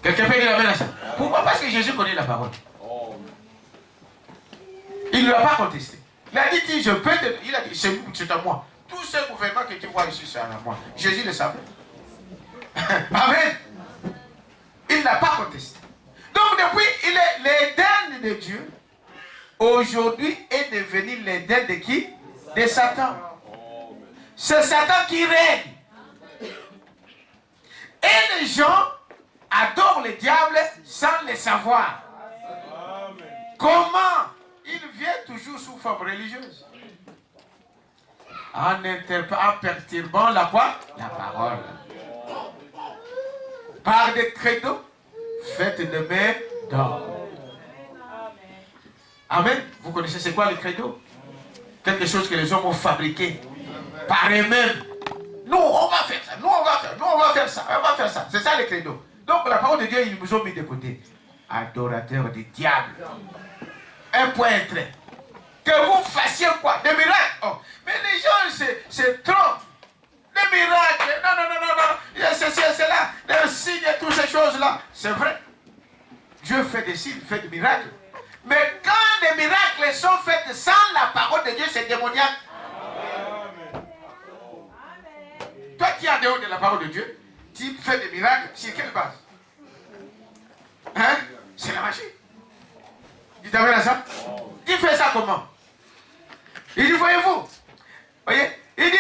Quelqu'un peut dire amen à ça? Pourquoi? Parce que Jésus connaît la parole. Il ne lui a pas contesté. Il a dit, je peux te... Il a dit, c'est à moi. Tout ce gouvernement que tu vois ici, c'est à moi. Jésus le savait. Amen. Il n'a pas contesté. Donc depuis, il est l'Éden de Dieu. Aujourd'hui est devenu l'Éden de qui? De Satan. C'est Satan qui règne. Et les gens adorent le diable sans le savoir. Comment? Il vient toujours sous forme religieuse. En perturbant la quoi? La parole. Par des credos, faites de main d'or. Amen. Vous connaissez c'est quoi le credo? Quelque chose que les hommes ont fabriqué par eux-mêmes. Nous, on va faire ça. Nous, on va faire. Nous, on va faire ça. On va faire ça. C'est ça le credo. Donc, la parole de Dieu, ils nous ont mis de côté. Adorateurs du diable. Un point trait. Que vous fassiez quoi? Des miracles. Oh. Mais les gens se trompent. Des miracles. Non. C'est là. Des signes et toutes ces choses-là. C'est vrai. Dieu fait des signes, fait des miracles. Mais quand des miracles sont faits sans la parole de Dieu, c'est démoniaque. Amen. Toi qui es en dehors de la parole de Dieu, tu fais des miracles sur quelle base? Hein? C'est la magie. Tu t'avais là ça? Tu fais ça comment? Il dit, voyez-vous, voyez, il dit,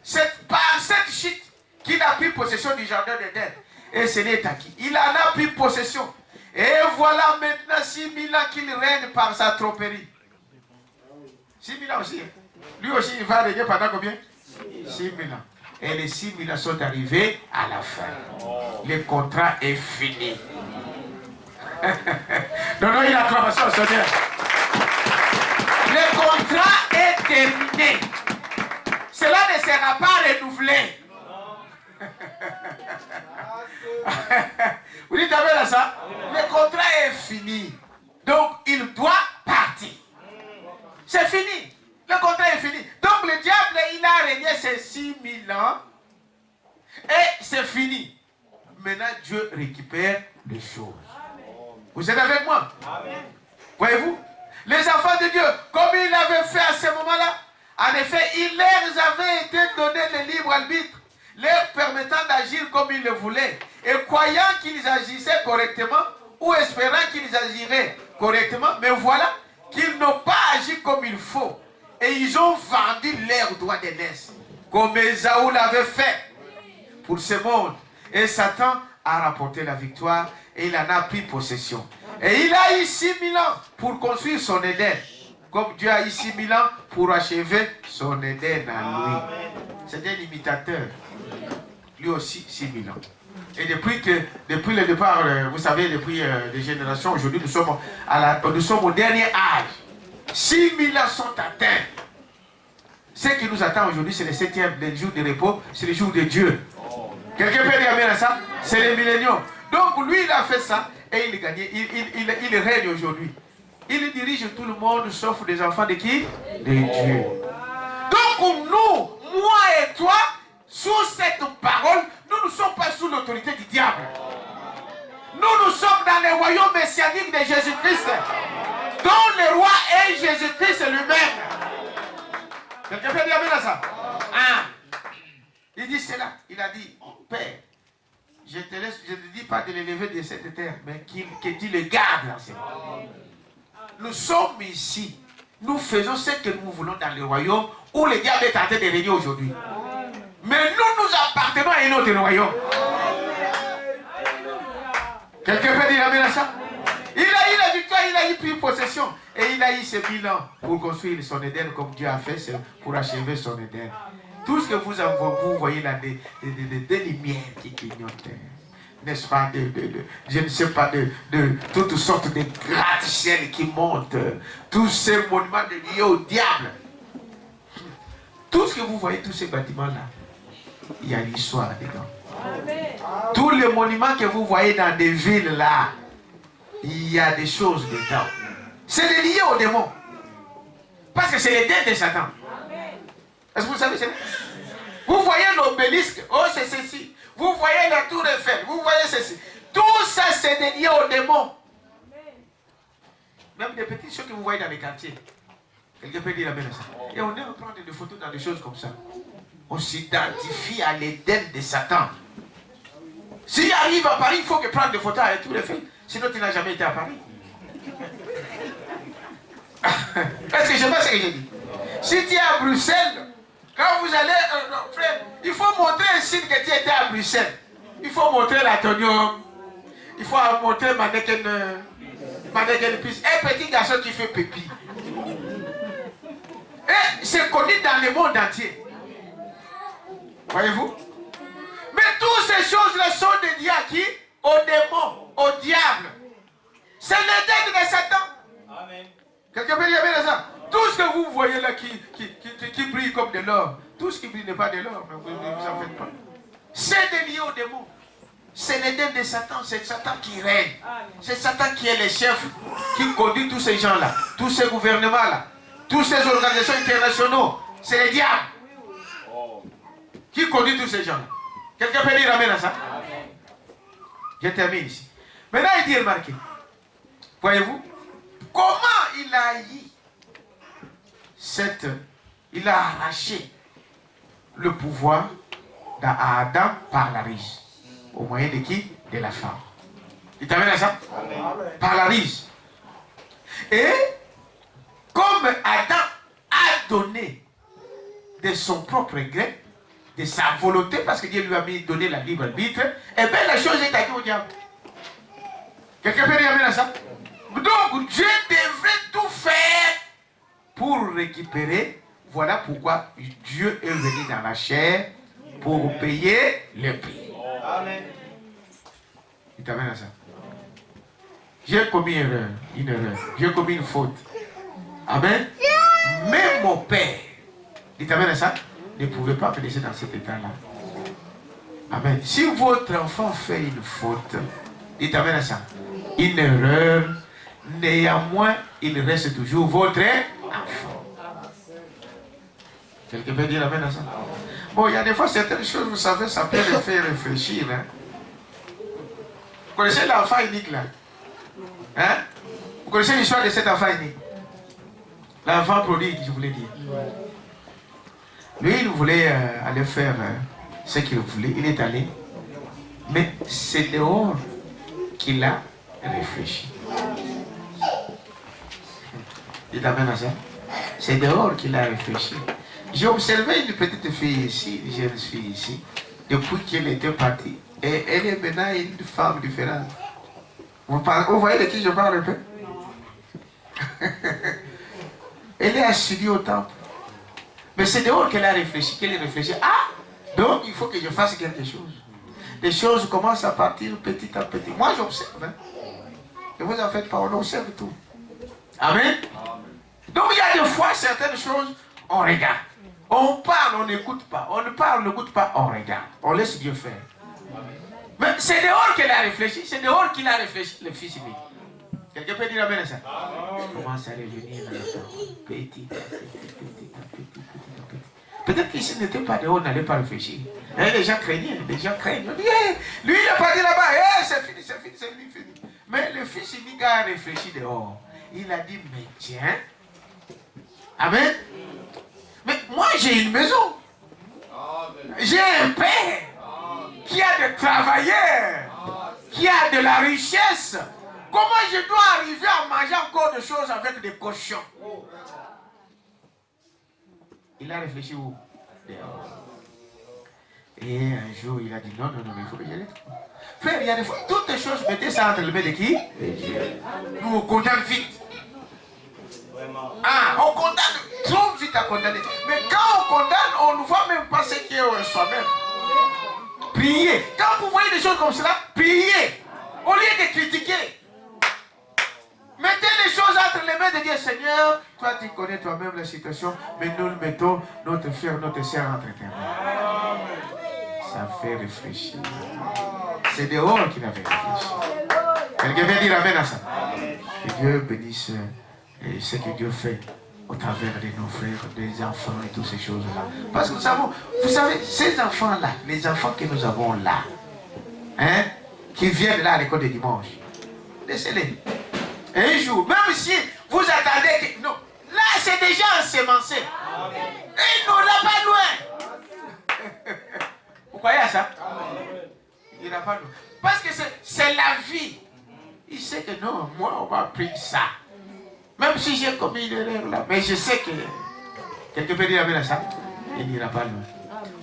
c'est par cette chute qu'il a pris possession du jardin d'Éden. Et ce n'est à qui? Il en a pris possession. Et voilà maintenant 6000 ans qu'il règne par sa tromperie. 6000 ans aussi. Lui aussi, il va régner pendant combien? 6000 ans. Et les 6000 ans sont arrivés à la fin. Le contrat est fini. Non, il a acclamation au Seigneur. Le contrat est terminé. Cela ne sera pas renouvelé. Vous dites à ça? Le contrat est fini. Donc il doit partir. C'est fini. Le contrat est fini. Donc le diable, il a régné ces 6000 ans. Et c'est fini. Maintenant Dieu récupère les choses. Vous êtes avec moi? Voyez-vous? Les enfants de Dieu, comme il avait fait à ce moment-là, en effet, il leur avait été donné le libre arbitre, leur permettant d'agir comme ils le voulaient, et croyant qu'ils agissaient correctement, ou espérant qu'ils agiraient correctement, mais voilà qu'ils n'ont pas agi comme il faut, et ils ont vendu leur droit d'aînesse, comme Ésaü l'avait fait pour ce monde, et Satan a rapporté la victoire, et il en a pris possession. Et il a eu 6000 ans pour construire son Éden. Comme Dieu a eu 6000 ans pour achever son Éden à lui. C'était l'imitateur. Lui aussi 6000 ans. Et depuis le départ, vous savez, depuis des générations, aujourd'hui nous sommes au dernier âge. 6000 ans sont atteints. Ce qui nous attend aujourd'hui, c'est le 7e jour de repos, c'est le jour de Dieu. Quelqu'un peut dire amen à ça? C'est les milléniaux. Donc lui, il a fait ça et il a gagné. Il règne aujourd'hui. Il dirige tout le monde sauf des enfants de qui? De Dieu. Donc nous, moi et toi, sous cette parole, nous ne sommes pas sous l'autorité du diable. Nous sommes dans le royaume messianique de Jésus-Christ, dont le roi est Jésus-Christ lui-même. Quelqu'un peut dire amen à ça? Il dit cela. Il a dit, Père, je te laisse, je ne te dis pas de l'élever de cette terre, mais que tu le gardes. Nous sommes ici. Nous faisons ce que nous voulons dans le royaume où le diable est en train de régner aujourd'hui. Mais nous appartenons à un autre royaume. Quelqu'un peut dire amen à ça? Il a eu la victoire, il a eu pris possession. Et il a eu ses bilans pour construire son Éden comme Dieu a fait, pour achever son Éden. Tout ce que vous voyez là, des lumières qui clignotent, n'est-ce pas, je ne sais pas, de toutes sortes de gratte-ciel qui montent, tous ces monuments liés au diable. Tout ce que vous voyez, tous ces bâtiments-là, il y a l'histoire dedans. Tous les monuments que vous voyez dans des villes là, il y a des choses dedans. C'est lié au démon. Parce que c'est l'Éden de Satan. Est-ce que vous savez cela? Vous voyez l'obélisque, oh c'est ceci. Vous voyez la tour Eiffel, vous voyez ceci. Tout ça c'est lié au démon. Même des petites choses que vous voyez dans les quartiers. Quelqu'un peut dire amen à ça. Et on aime prendre des photos dans des choses comme ça. On s'identifie à l'Éden de Satan. S'il arrive à Paris, il faut que prendre des photos avec tout le fait. Sinon, tu n'as jamais été à Paris. Est-ce que je sais pas ce que j'ai dit? Si tu es à Bruxelles, quand vous allez, frère, il faut montrer un signe que tu étais à Bruxelles. Il faut montrer l'Antonium. Il faut montrer mannequin plus. Un petit garçon qui fait pépi. Et c'est connu dans le monde entier. Voyez-vous? Mais toutes ces choses-là sont dédiées à qui? Au démon, au diable. C'est l'Éden de Satan. Amen. Quelqu'un peut dire amen à ça? Tout ce que vous voyez là qui brille comme de l'or, tout ce qui brille n'est pas de l'or, mais vous ne vous en faites pas. C'est dédié au démon. C'est l'Éden de Satan, c'est Satan qui règne. C'est Satan qui est le chef, qui conduit tous ces gens-là, tous ces gouvernements-là, toutes ces organisations internationaux. C'est le diable qui conduit tous ces gens-là. Quelqu'un peut dire amen à ça? Je termine ici. Maintenant, il dit, remarquez, voyez-vous, comment il a eu il a arraché le pouvoir à Adam par la ruse. Au moyen de qui? De la femme. Il t'amène à ça? Amen. Par la ruse. Et comme Adam a donné de son propre gré, de sa volonté, parce que Dieu lui a donné la libre arbitre, et bien la chose est acquise au diable. Quelqu'un peut dire amen à ça? Donc Dieu devrait tout faire pour récupérer. Voilà pourquoi Dieu est venu dans la chair pour payer le prix. Amen. Il t'amène à ça. J'ai commis une erreur. J'ai commis une faute. Amen. Même mon père, il t'amène à ça, ne pouvait pas me laisser dans cet état-là. Amen. Si votre enfant fait une faute, il t'amène à ça. Une erreur, néanmoins, il reste toujours votre enfant. Quelqu'un peut dire amen à ça? Bon, il y a des fois certaines choses, vous savez, ça peut le faire réfléchir. Hein? Vous connaissez l'enfant unique là? Hein? Vous connaissez l'histoire de cet enfant unique? L'enfant prodigue, je voulais dire. Lui, il voulait aller faire ce qu'il voulait. Il est allé. Mais c'est dehors qu'il a réfléchi. Il t'amène à ça? C'est dehors qu'il a réfléchi. J'ai observé une petite fille ici, une jeune fille ici, depuis qu'elle était partie. Et elle est maintenant une femme différente. Vous voyez de qui je parle un peu? Elle est assidue au temple. Mais c'est dehors qu'elle a réfléchi, Ah, donc il faut que je fasse quelque chose. Les choses commencent à partir petit à petit. Moi j'observe. Hein. Ne vous en faites pas, on observe tout. Amen. Donc il y a des fois certaines choses, on regarde. On parle, on n'écoute pas. On ne parle, on n'écoute pas, on regarde. On laisse Dieu faire. Mais c'est dehors qu'elle a réfléchi, c'est dehors qu'il a réfléchi, le fils unique. Quelqu'un peut dire amen à ça? Il commence à revenir à la fin. Petit à petit, petit à petit, petit à petit. Peut-être qu'ici n'était pas dehors, on n'allait pas réfléchir. Et les gens craignaient, les gens craignent. On dit, hey, lui, il est parti là-bas, hey, c'est fini, c'est fini, c'est fini, fini. Mais le fils unique a réfléchi dehors. Il a dit, mais tiens, amen. Mais moi, j'ai une maison. J'ai un père qui a des travailleurs, qui a de la richesse. Comment je dois arriver à manger encore des choses avec des cochons? Il a réfléchi où? Et un jour, il a dit, non, non, non, mais il faut que j'y aille. Frère, il y a des fois, toutes les choses, mettez ça entre les mains de qui? De Dieu. Nous, on condamne vite. Ah, on condamne trop vite à condamner. Mais quand on condamne, on ne voit même pas ce qui est en soi-même. Priez. Quand vous voyez des choses comme cela, priez. Au lieu de critiquer. Mettez les choses entre les mains de Dieu. Seigneur, toi tu connais toi-même la situation, mais nous mettons notre frère, notre soeur entre tes mains. Ça fait réfléchir. C'est dehors qu'il avait réfléchi. Quelqu'un vient dire amen à ça. Que Dieu bénisse ce que Dieu fait au travers de nos frères, des enfants et toutes ces choses-là. Parce que nous savons, vous savez, ces enfants-là, les enfants que nous avons là, hein, qui viennent là à l'école de dimanche, laissez-les. Un jour, même si vous attendez que... Non, là c'est déjà ensemencé. Et il n'aura pas loin. Vous croyez à ça? Il n'ira pas loin. Parce que c'est la vie. Il sait que non, moi on va prendre ça. Même si j'ai commis une erreur là. Mais je sais que... Quelqu'un peut dire à ça? Il n'ira pas loin.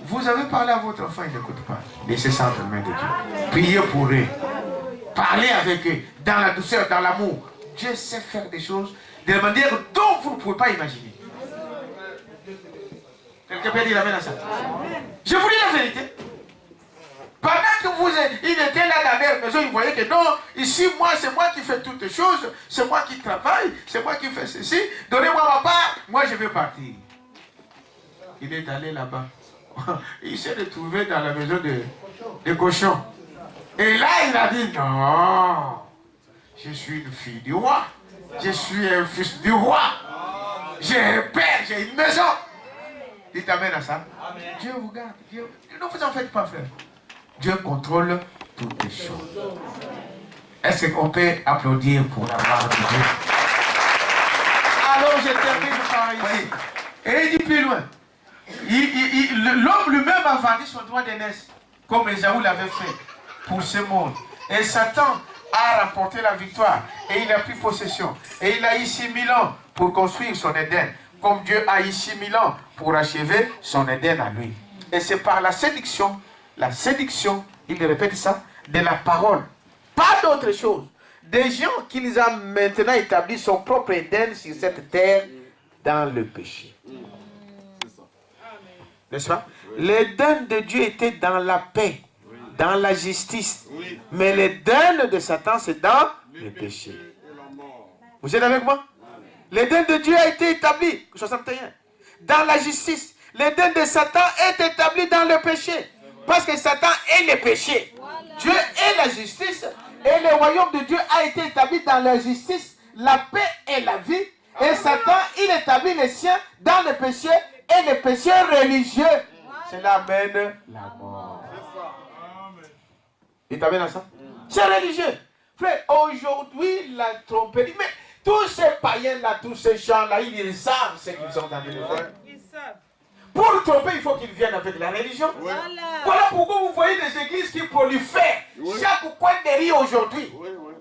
Vous avez parlé à votre enfant, il n'écoute pas. Laissez ça entre les mains de Dieu. Priez pour eux. Parlez avec eux. Dans la douceur, dans l'amour. Dieu sait faire des choses de la manière dont vous ne pouvez pas imaginer. Quelqu'un peut dire amen à ça? Je vous dis la vérité. Pendant que il était là dans leur maison, il voyait que non, ici, moi, c'est moi qui fais toutes les choses, c'est moi qui travaille, c'est moi qui fais ceci, donnez-moi ma part, moi je vais partir. Il est allé là-bas. Il s'est retrouvé dans la maison de cochons. Et là, il a dit non. Je suis une fille du roi. Je suis un fils du roi. J'ai un père, j'ai une maison. Dites amen à ça. Amen. Dieu vous garde. Dieu... Ne vous en faites pas, frère. Dieu contrôle toutes les choses. Est-ce qu'on peut applaudir pour la gloire de Dieu? Alors je termine par ici. Et il dit plus loin. L'homme lui-même a vendu son droit d'aînesse, comme Ésaü l'avait fait pour ce monde. Et Satan a remporté la victoire et il a pris possession. Et il a eu 6000 ans pour construire son Éden, comme Dieu a eu 6000 ans pour achever son Éden à lui. Et c'est par la séduction, il répète ça, de la parole, pas d'autre chose. Des gens qui les ont maintenant établi son propre Éden sur cette terre dans le péché. N'est-ce pas? L'Éden de Dieu était dans la paix, dans la justice. Mais l'Éden de Satan, c'est dans le péché. Vous êtes avec moi? L'Éden de Dieu a été établi, 61, dans la justice. L'Éden de Satan est établi dans le péché. Parce que Satan est le péché. Dieu est la justice. Et le royaume de Dieu a été établi dans la justice, la paix et la vie. Et Satan, il établit les siens dans le péché et le péché religieux. Cela amène la mort. Il t'amène à ça? C'est religieux. Frère, aujourd'hui, la tromperie. Mais tous ces païens-là, tous ces gens-là, ils savent ce qu'ils sont en train de faire. Ils savent. Pour tromper, il faut qu'ils viennent avec la religion. Oui. Voilà pourquoi vous voyez des églises qui prolifèrent. Oui. Chaque coin de rue aujourd'hui. Oui, oui.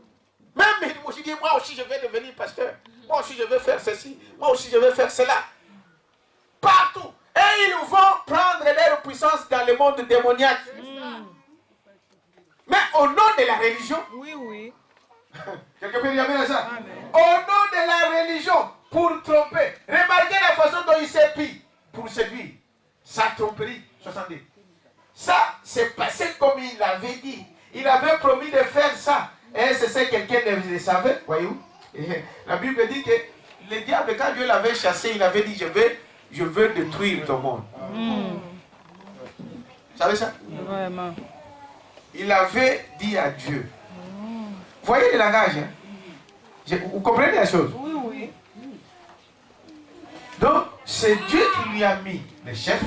Même moi aussi je vais devenir pasteur. Moi aussi je vais faire ceci. Moi aussi je vais faire cela. Partout. Et ils vont prendre leur puissance dans le monde démoniaque. Mais au nom de la religion. Oui, oui. Quelqu'un peut dire amen à ça? Amen. Au nom de la religion, pour tromper. Remarquez la façon dont il s'est pris pour séduire. Sa tromperie, 70. Ça, c'est passé comme il l'avait dit. Il avait promis de faire ça. Et c'est ça que quelqu'un ne le savait. Voyez-vous? La Bible dit que le diable, quand Dieu l'avait chassé, il avait dit, je veux détruire ton monde. Vous savez ça? Vraiment. Il avait dit à Dieu. Vous voyez le langage, hein? Vous comprenez la chose? Oui, oui. Donc, c'est Dieu qui lui a mis le chef.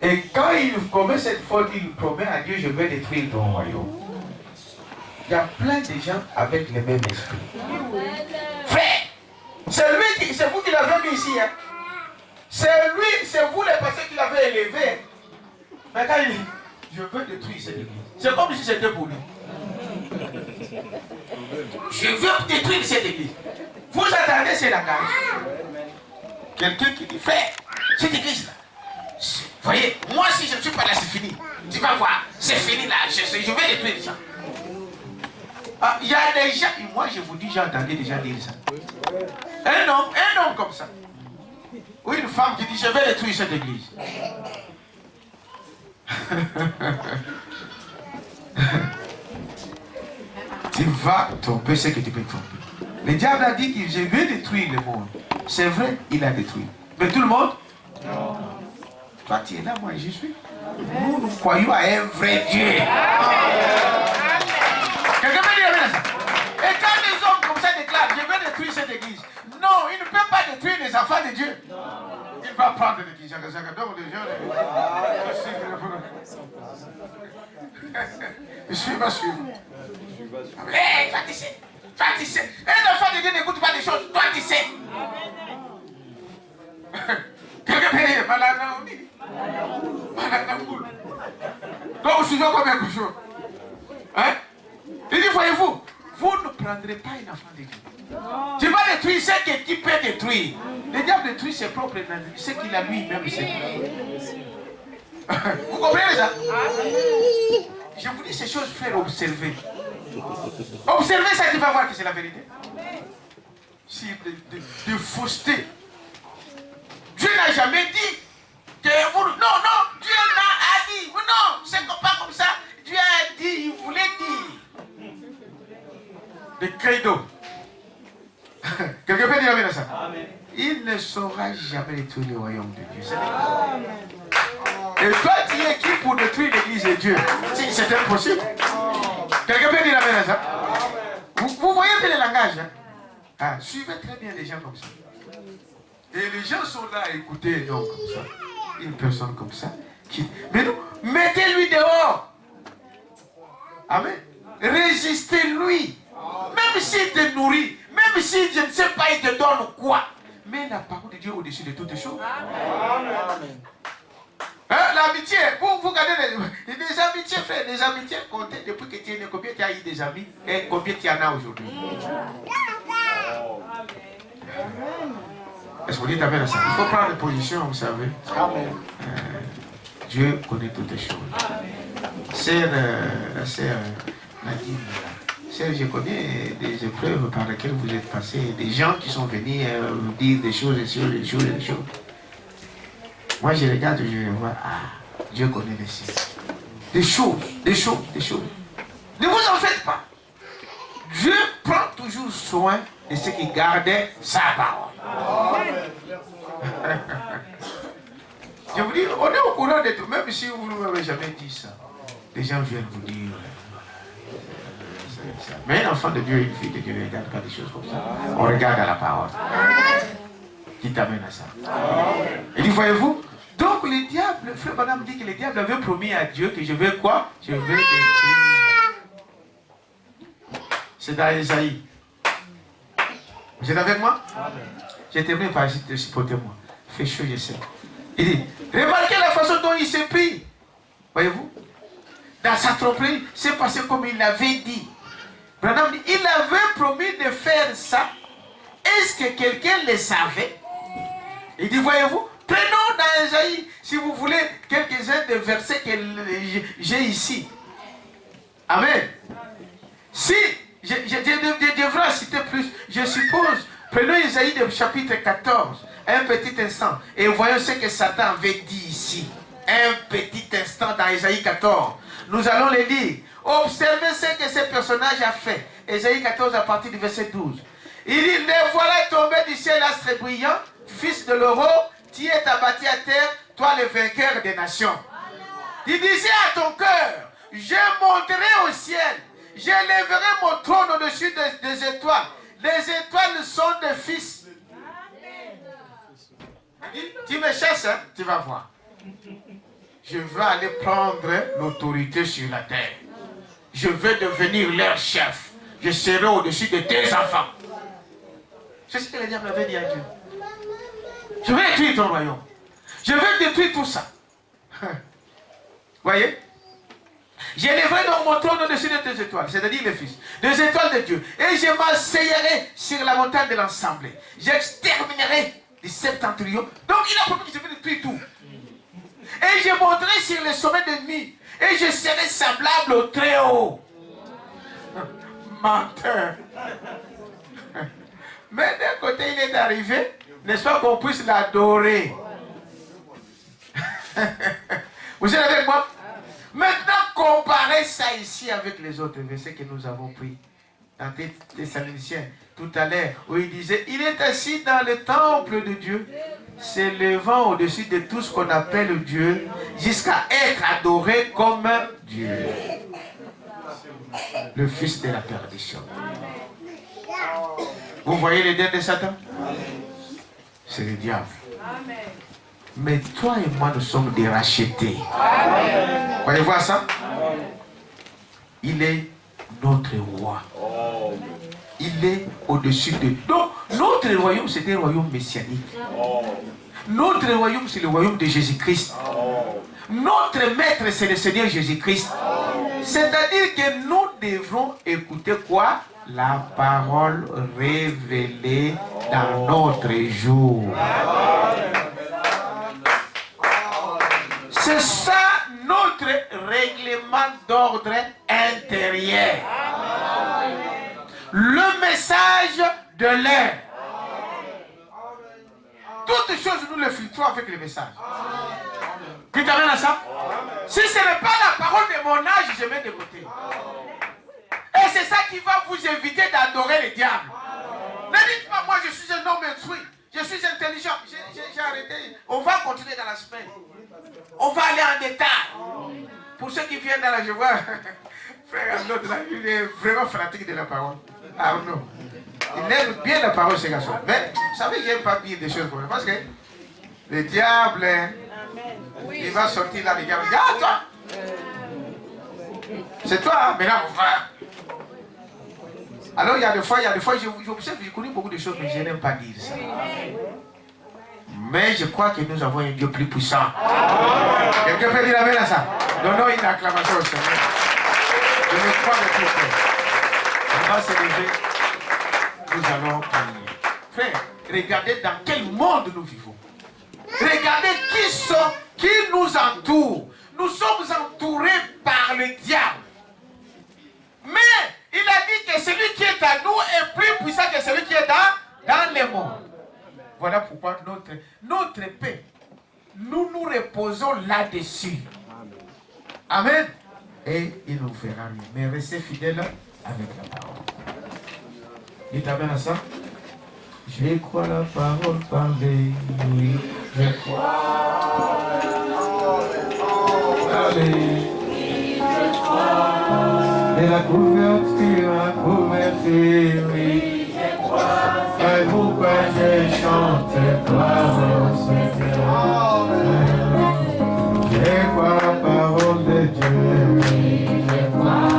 Et quand il commet cette faute, il promet à Dieu, je vais détruire ton royaume. Il y a plein de gens avec le même esprit. Frère, c'est vous qui l'avez mis ici. Hein? C'est vous les personnes qui l'avez élevé. Mais quand il dit, je veux détruire cette église. C'est comme si c'était pour lui. Je veux détruire cette église. Vous attendez ces langages. Quelqu'un qui dit, frère, cette église-là, vous voyez, moi si je ne suis pas là, c'est fini. Tu vas voir, c'est fini là, je vais détruire les gens. Ah, il y a des gens, moi je vous dis, j'ai entendu des gens dire ça. Un homme comme ça. Ou une femme qui dit, je vais détruire cette église. Tu vas tromper ce que tu peux tromper. Le diable a dit que je vais détruire le monde. C'est vrai, il a détruit. Mais tout le monde? Non. Toi, tu es là, moi, je suis. Nous croyons à un vrai Dieu. Quelqu'un peut dire ça? Et quand des hommes comme ça déclarent, je vais détruire cette église. Non, il ne peut pas détruire les enfants de Dieu. Il va prendre l'église. Donc, les gens, je suis pas suivre. Hé, toi, tu sais. Toi, tu sais. Un enfant de Dieu n'écoute pas des choses. Toi, tu sais. Quelqu'un peut dire, donc, vous suivez combien de choses? Hein? Il dit, voyez-vous, vous ne prendrez pas un enfant de Dieu. Tu vas détruire ce que tu peux détruire. Le diable détruit ses propres ennemis, ce qu'il a lui-même. Vous comprenez ça? Je vous dis ces choses, frère, observez. Observez ça, tu vas voir que c'est la vérité. C'est de fausseté. Dieu n'a jamais dit que vous... Non, Dieu n'a dit. Non, c'est pas comme ça. Dieu a dit, il voulait dire. Le credo. Quelqu'un peut dire amen à ça? Amen. Il ne saura jamais détruire le royaume de Dieu. Et toi, tu es qui pour détruire l'église de Dieu? Si c'est impossible. Quelqu'un peut dire amen à ça? Vous voyez un peu le langage. Hein? Ah, suivez très bien les gens comme ça. Et les gens sont là à écouter un homme comme ça. Une personne comme ça. Mais non, mettez-lui dehors. Amen. Résistez-lui. Même s'il te nourrit, même si je ne sais pas, il te donne quoi. Mais la parole de Dieu au-dessus de toutes choses. Amen. Hein, l'amitié, vous regardez les amitiés, frère, les amitiés comptées depuis que tu es né, combien tu as eu des amis et combien tu en as aujourd'hui. Est-ce que vous dites amen à ça? Il faut prendre position, vous savez. Dieu connaît toutes les choses. La sœur Nadine, sœur, je connais des épreuves par lesquelles vous êtes passé, des gens qui sont venus vous dire des choses, des choses. Moi, je regarde, je vois, Dieu connaît les siens. Des choses. Ne vous en faites pas. Dieu prend toujours soin de ceux qui gardent sa parole. Je vous dis, on est au courant de tout, même si vous ne m'avez jamais dit ça. Les gens viennent vous dire. Mais un enfant de Dieu, une fille de Dieu ne regarde pas des choses comme ça. On regarde à la parole. Qui t'amène à ça. Il dit, voyez-vous, donc le diable, frère Madame dit que le diable avait promis à Dieu que je vais quoi? Je vais détruire. C'est dans Isaïe. Vous êtes avec moi? J'ai terminé par supporter-moi. Fait chaud, je sais. Il dit, remarquez la façon dont il s'est pris. Voyez-vous? Dans sa tromperie, c'est passé comme il l'avait dit. Branham dit, il avait promis de faire ça. Est-ce que quelqu'un le savait? Il dit, voyez-vous, prenons dans Isaïe, si vous voulez, quelques-uns des versets que j'ai ici. Amen. Si, je devrais citer plus, je suppose, prenons Isaïe chapitre 14, un petit instant, et voyons ce que Satan avait dit ici. Un petit instant dans Isaïe 14. Nous allons le lire. Observez ce que ce personnage a fait. Isaïe 14 à partir du verset 12. Il dit, les voilà tombés du ciel astre brillant, fils de l'Euro, tu es abattu à terre, toi le vainqueur des nations. Il disait à ton cœur, je monterai au ciel, j'élèverai mon trône au-dessus des étoiles. Les étoiles sont des fils. Il dit, tu me chasses, hein, tu vas voir. Je veux aller prendre l'autorité sur la terre. Je veux devenir leur chef. Je serai au-dessus de tes enfants. C'est ce que le diable avait dit à Dieu. Je vais détruire ton royaume. Je vais détruire tout ça. Voyez? J'élèverai donc mon trône au-dessus de tes étoiles, c'est-à-dire les fils, des étoiles de Dieu. Et je m'asseyerai sur la montagne de l'Assemblée. J'exterminerai les septentrions. Donc il a promis que je vais détruire tout. Et je monterai sur les sommets de nuit. Et je serai semblable au Très-Haut. Menteur. Mais d'un côté, il est arrivé, n'est-ce pas, qu'on puisse l'adorer. Vous êtes avec moi? Maintenant, comparez ça ici avec les autres versets que nous avons pris dans Thessaloniciens tout à l'heure, où il disait, il est assis dans le temple de Dieu, s'élevant au-dessus de tout ce qu'on appelle Dieu, jusqu'à être adoré comme Dieu, le fils de la perdition. Vous voyez les dents de Satan? C'est le diable. Mais toi et moi, nous sommes des rachetés. Voyez voir ça? Il est notre roi. Il est au-dessus de... Donc, notre royaume, c'est un royaume messianique. Notre royaume, c'est le royaume de Jésus-Christ. Notre maître, c'est le Seigneur Jésus-Christ. C'est-à-dire que nous devrons écouter quoi? La parole révélée dans notre jour. C'est ça notre règlement d'ordre intérieur. Le message de l'air. Toutes choses, nous les filtrons avec le message. Tu t'amènes à ça? Si ce n'est pas la parole de mon âge, je mets de côté. Et c'est ça qui va vous éviter d'adorer le diable. Ne dites pas, moi je suis un homme instruit, je suis intelligent, j'ai arrêté. On va continuer dans la semaine. On va aller en détail. Pour ceux qui viennent dans la... Je vois, frère Arnaud, il est vraiment fanatique de la parole. Arnaud. Il aime bien la parole, ce garçon. Mais, vous savez, il n'aime pas bien des choses comme ça. Parce que le diable, il va sortir là, le diable. Il dit, ah, toi! C'est toi, hein? Mais là, mon frère. Alors, il y a des fois, j'observe, je connais beaucoup de choses, mais je n'aime pas dire ça. Mais je crois que nous avons un Dieu plus puissant. Quelqu'un peut dire amen à ça? Donnons une acclamation au Seigneur. Je le crois de tout cœur. On va se lever. Nous allons prier. Frère, regardez dans quel monde nous vivons. Regardez qui nous entoure. Nous sommes entourés par le diable. Mais il a dit que celui qui est à nous est plus puissant que celui qui est dans le monde. Voilà pourquoi notre paix, nous nous reposons là-dessus. Amen. Et il nous fera rien. Mais restez fidèles avec la parole. Dites amen à ça. Je crois la parole parler. Oui, je crois. Allez. Je crois. Et la couverture à couverture. Oui, je crois. Et pourquoi je chante gloire au Seigneur. Je crois la parole de Dieu. Oui, je crois.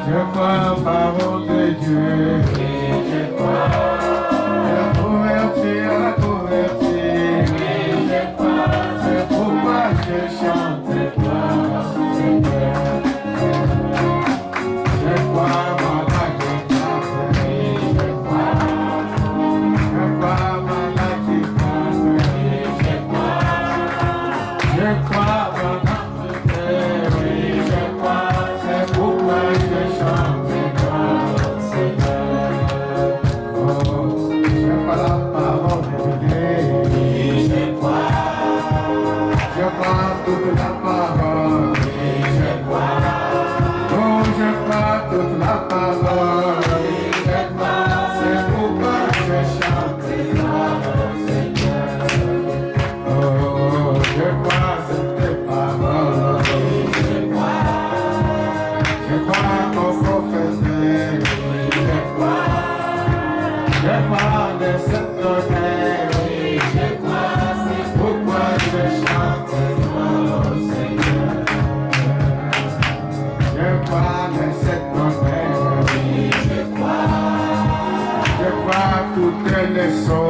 Je crois la parole de Dieu. Oui, je crois. La couverture, oui, je crois. C'est pourquoi je chante gloire au Seigneur. Je crois ma bague, oui, je crois. Je crois ma bague, oui, je crois. Je crois mon âme, oui, je crois. C'est pourquoi je chante gloire au Seigneur.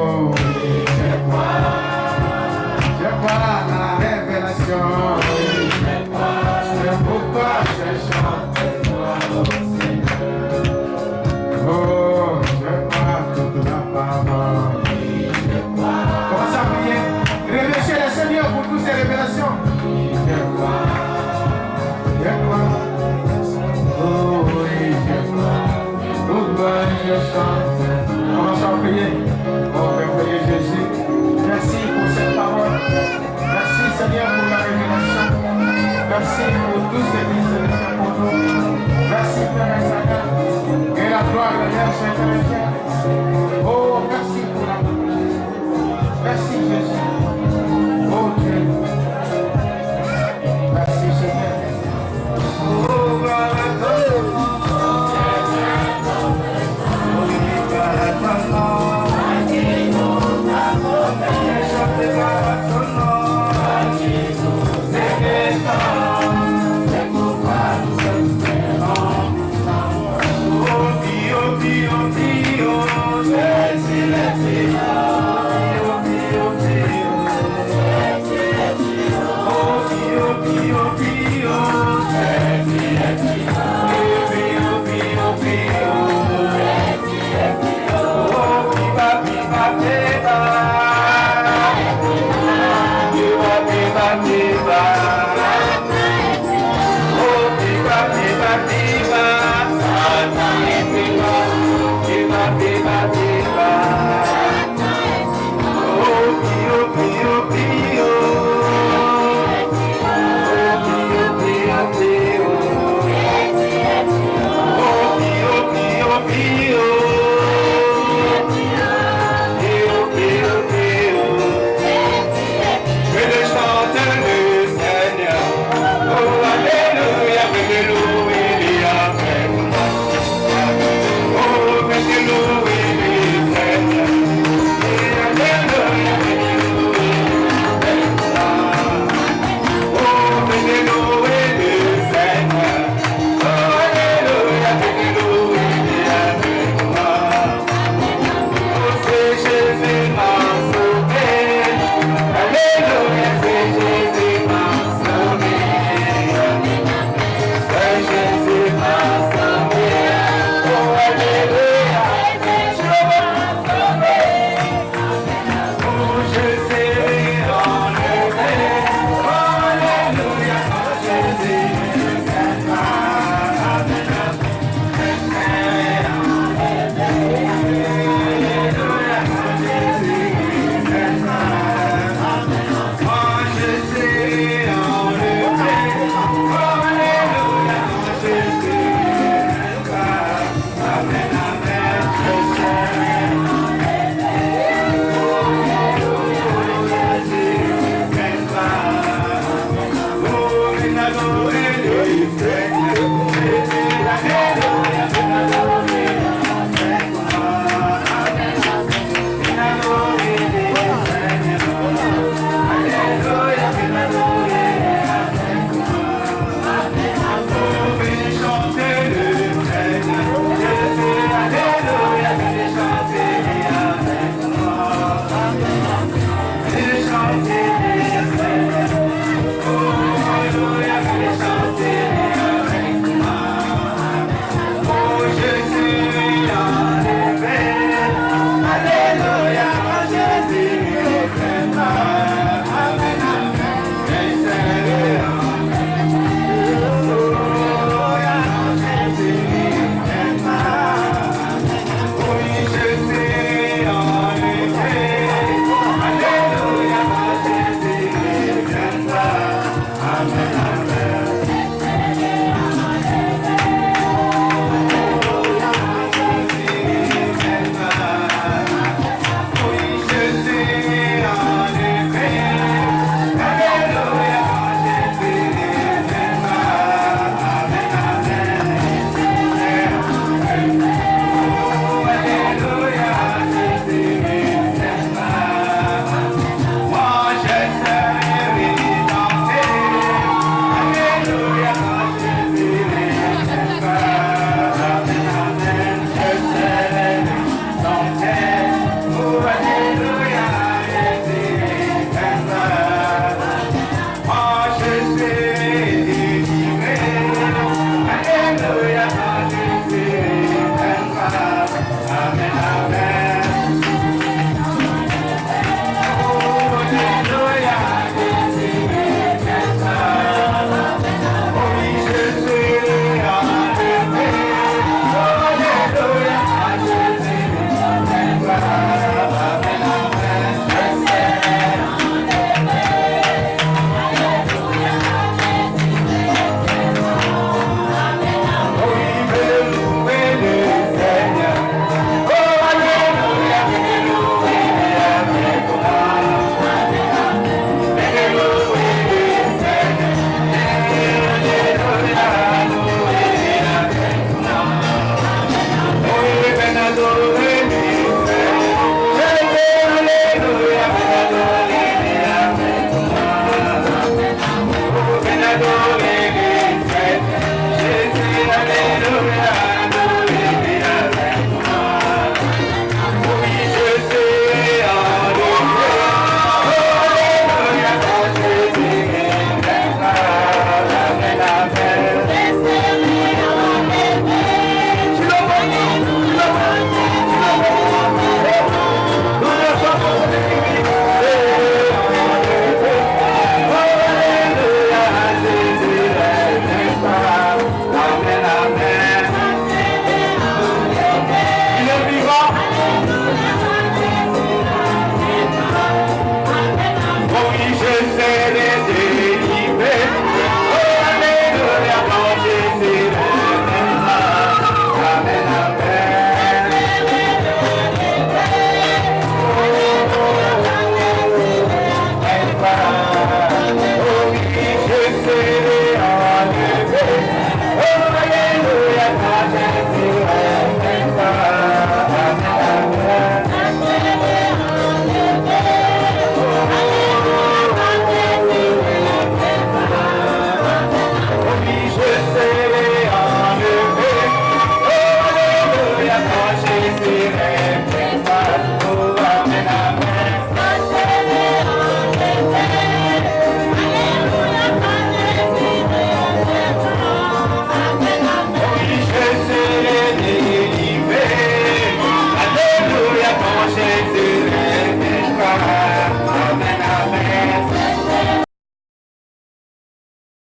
Oh, oui, je crois à la révélation. Oui, c'est pourquoi je chante gloire au Seigneur. Oh, je crois toute la parole. Oui, je crois. Commencez à prier. Remerciez le Seigneur pour toutes ces révélations. Oui, je crois. Je crois. Oh, oui, je crois. Pourquoi je chante. Commencez à prier. Oh,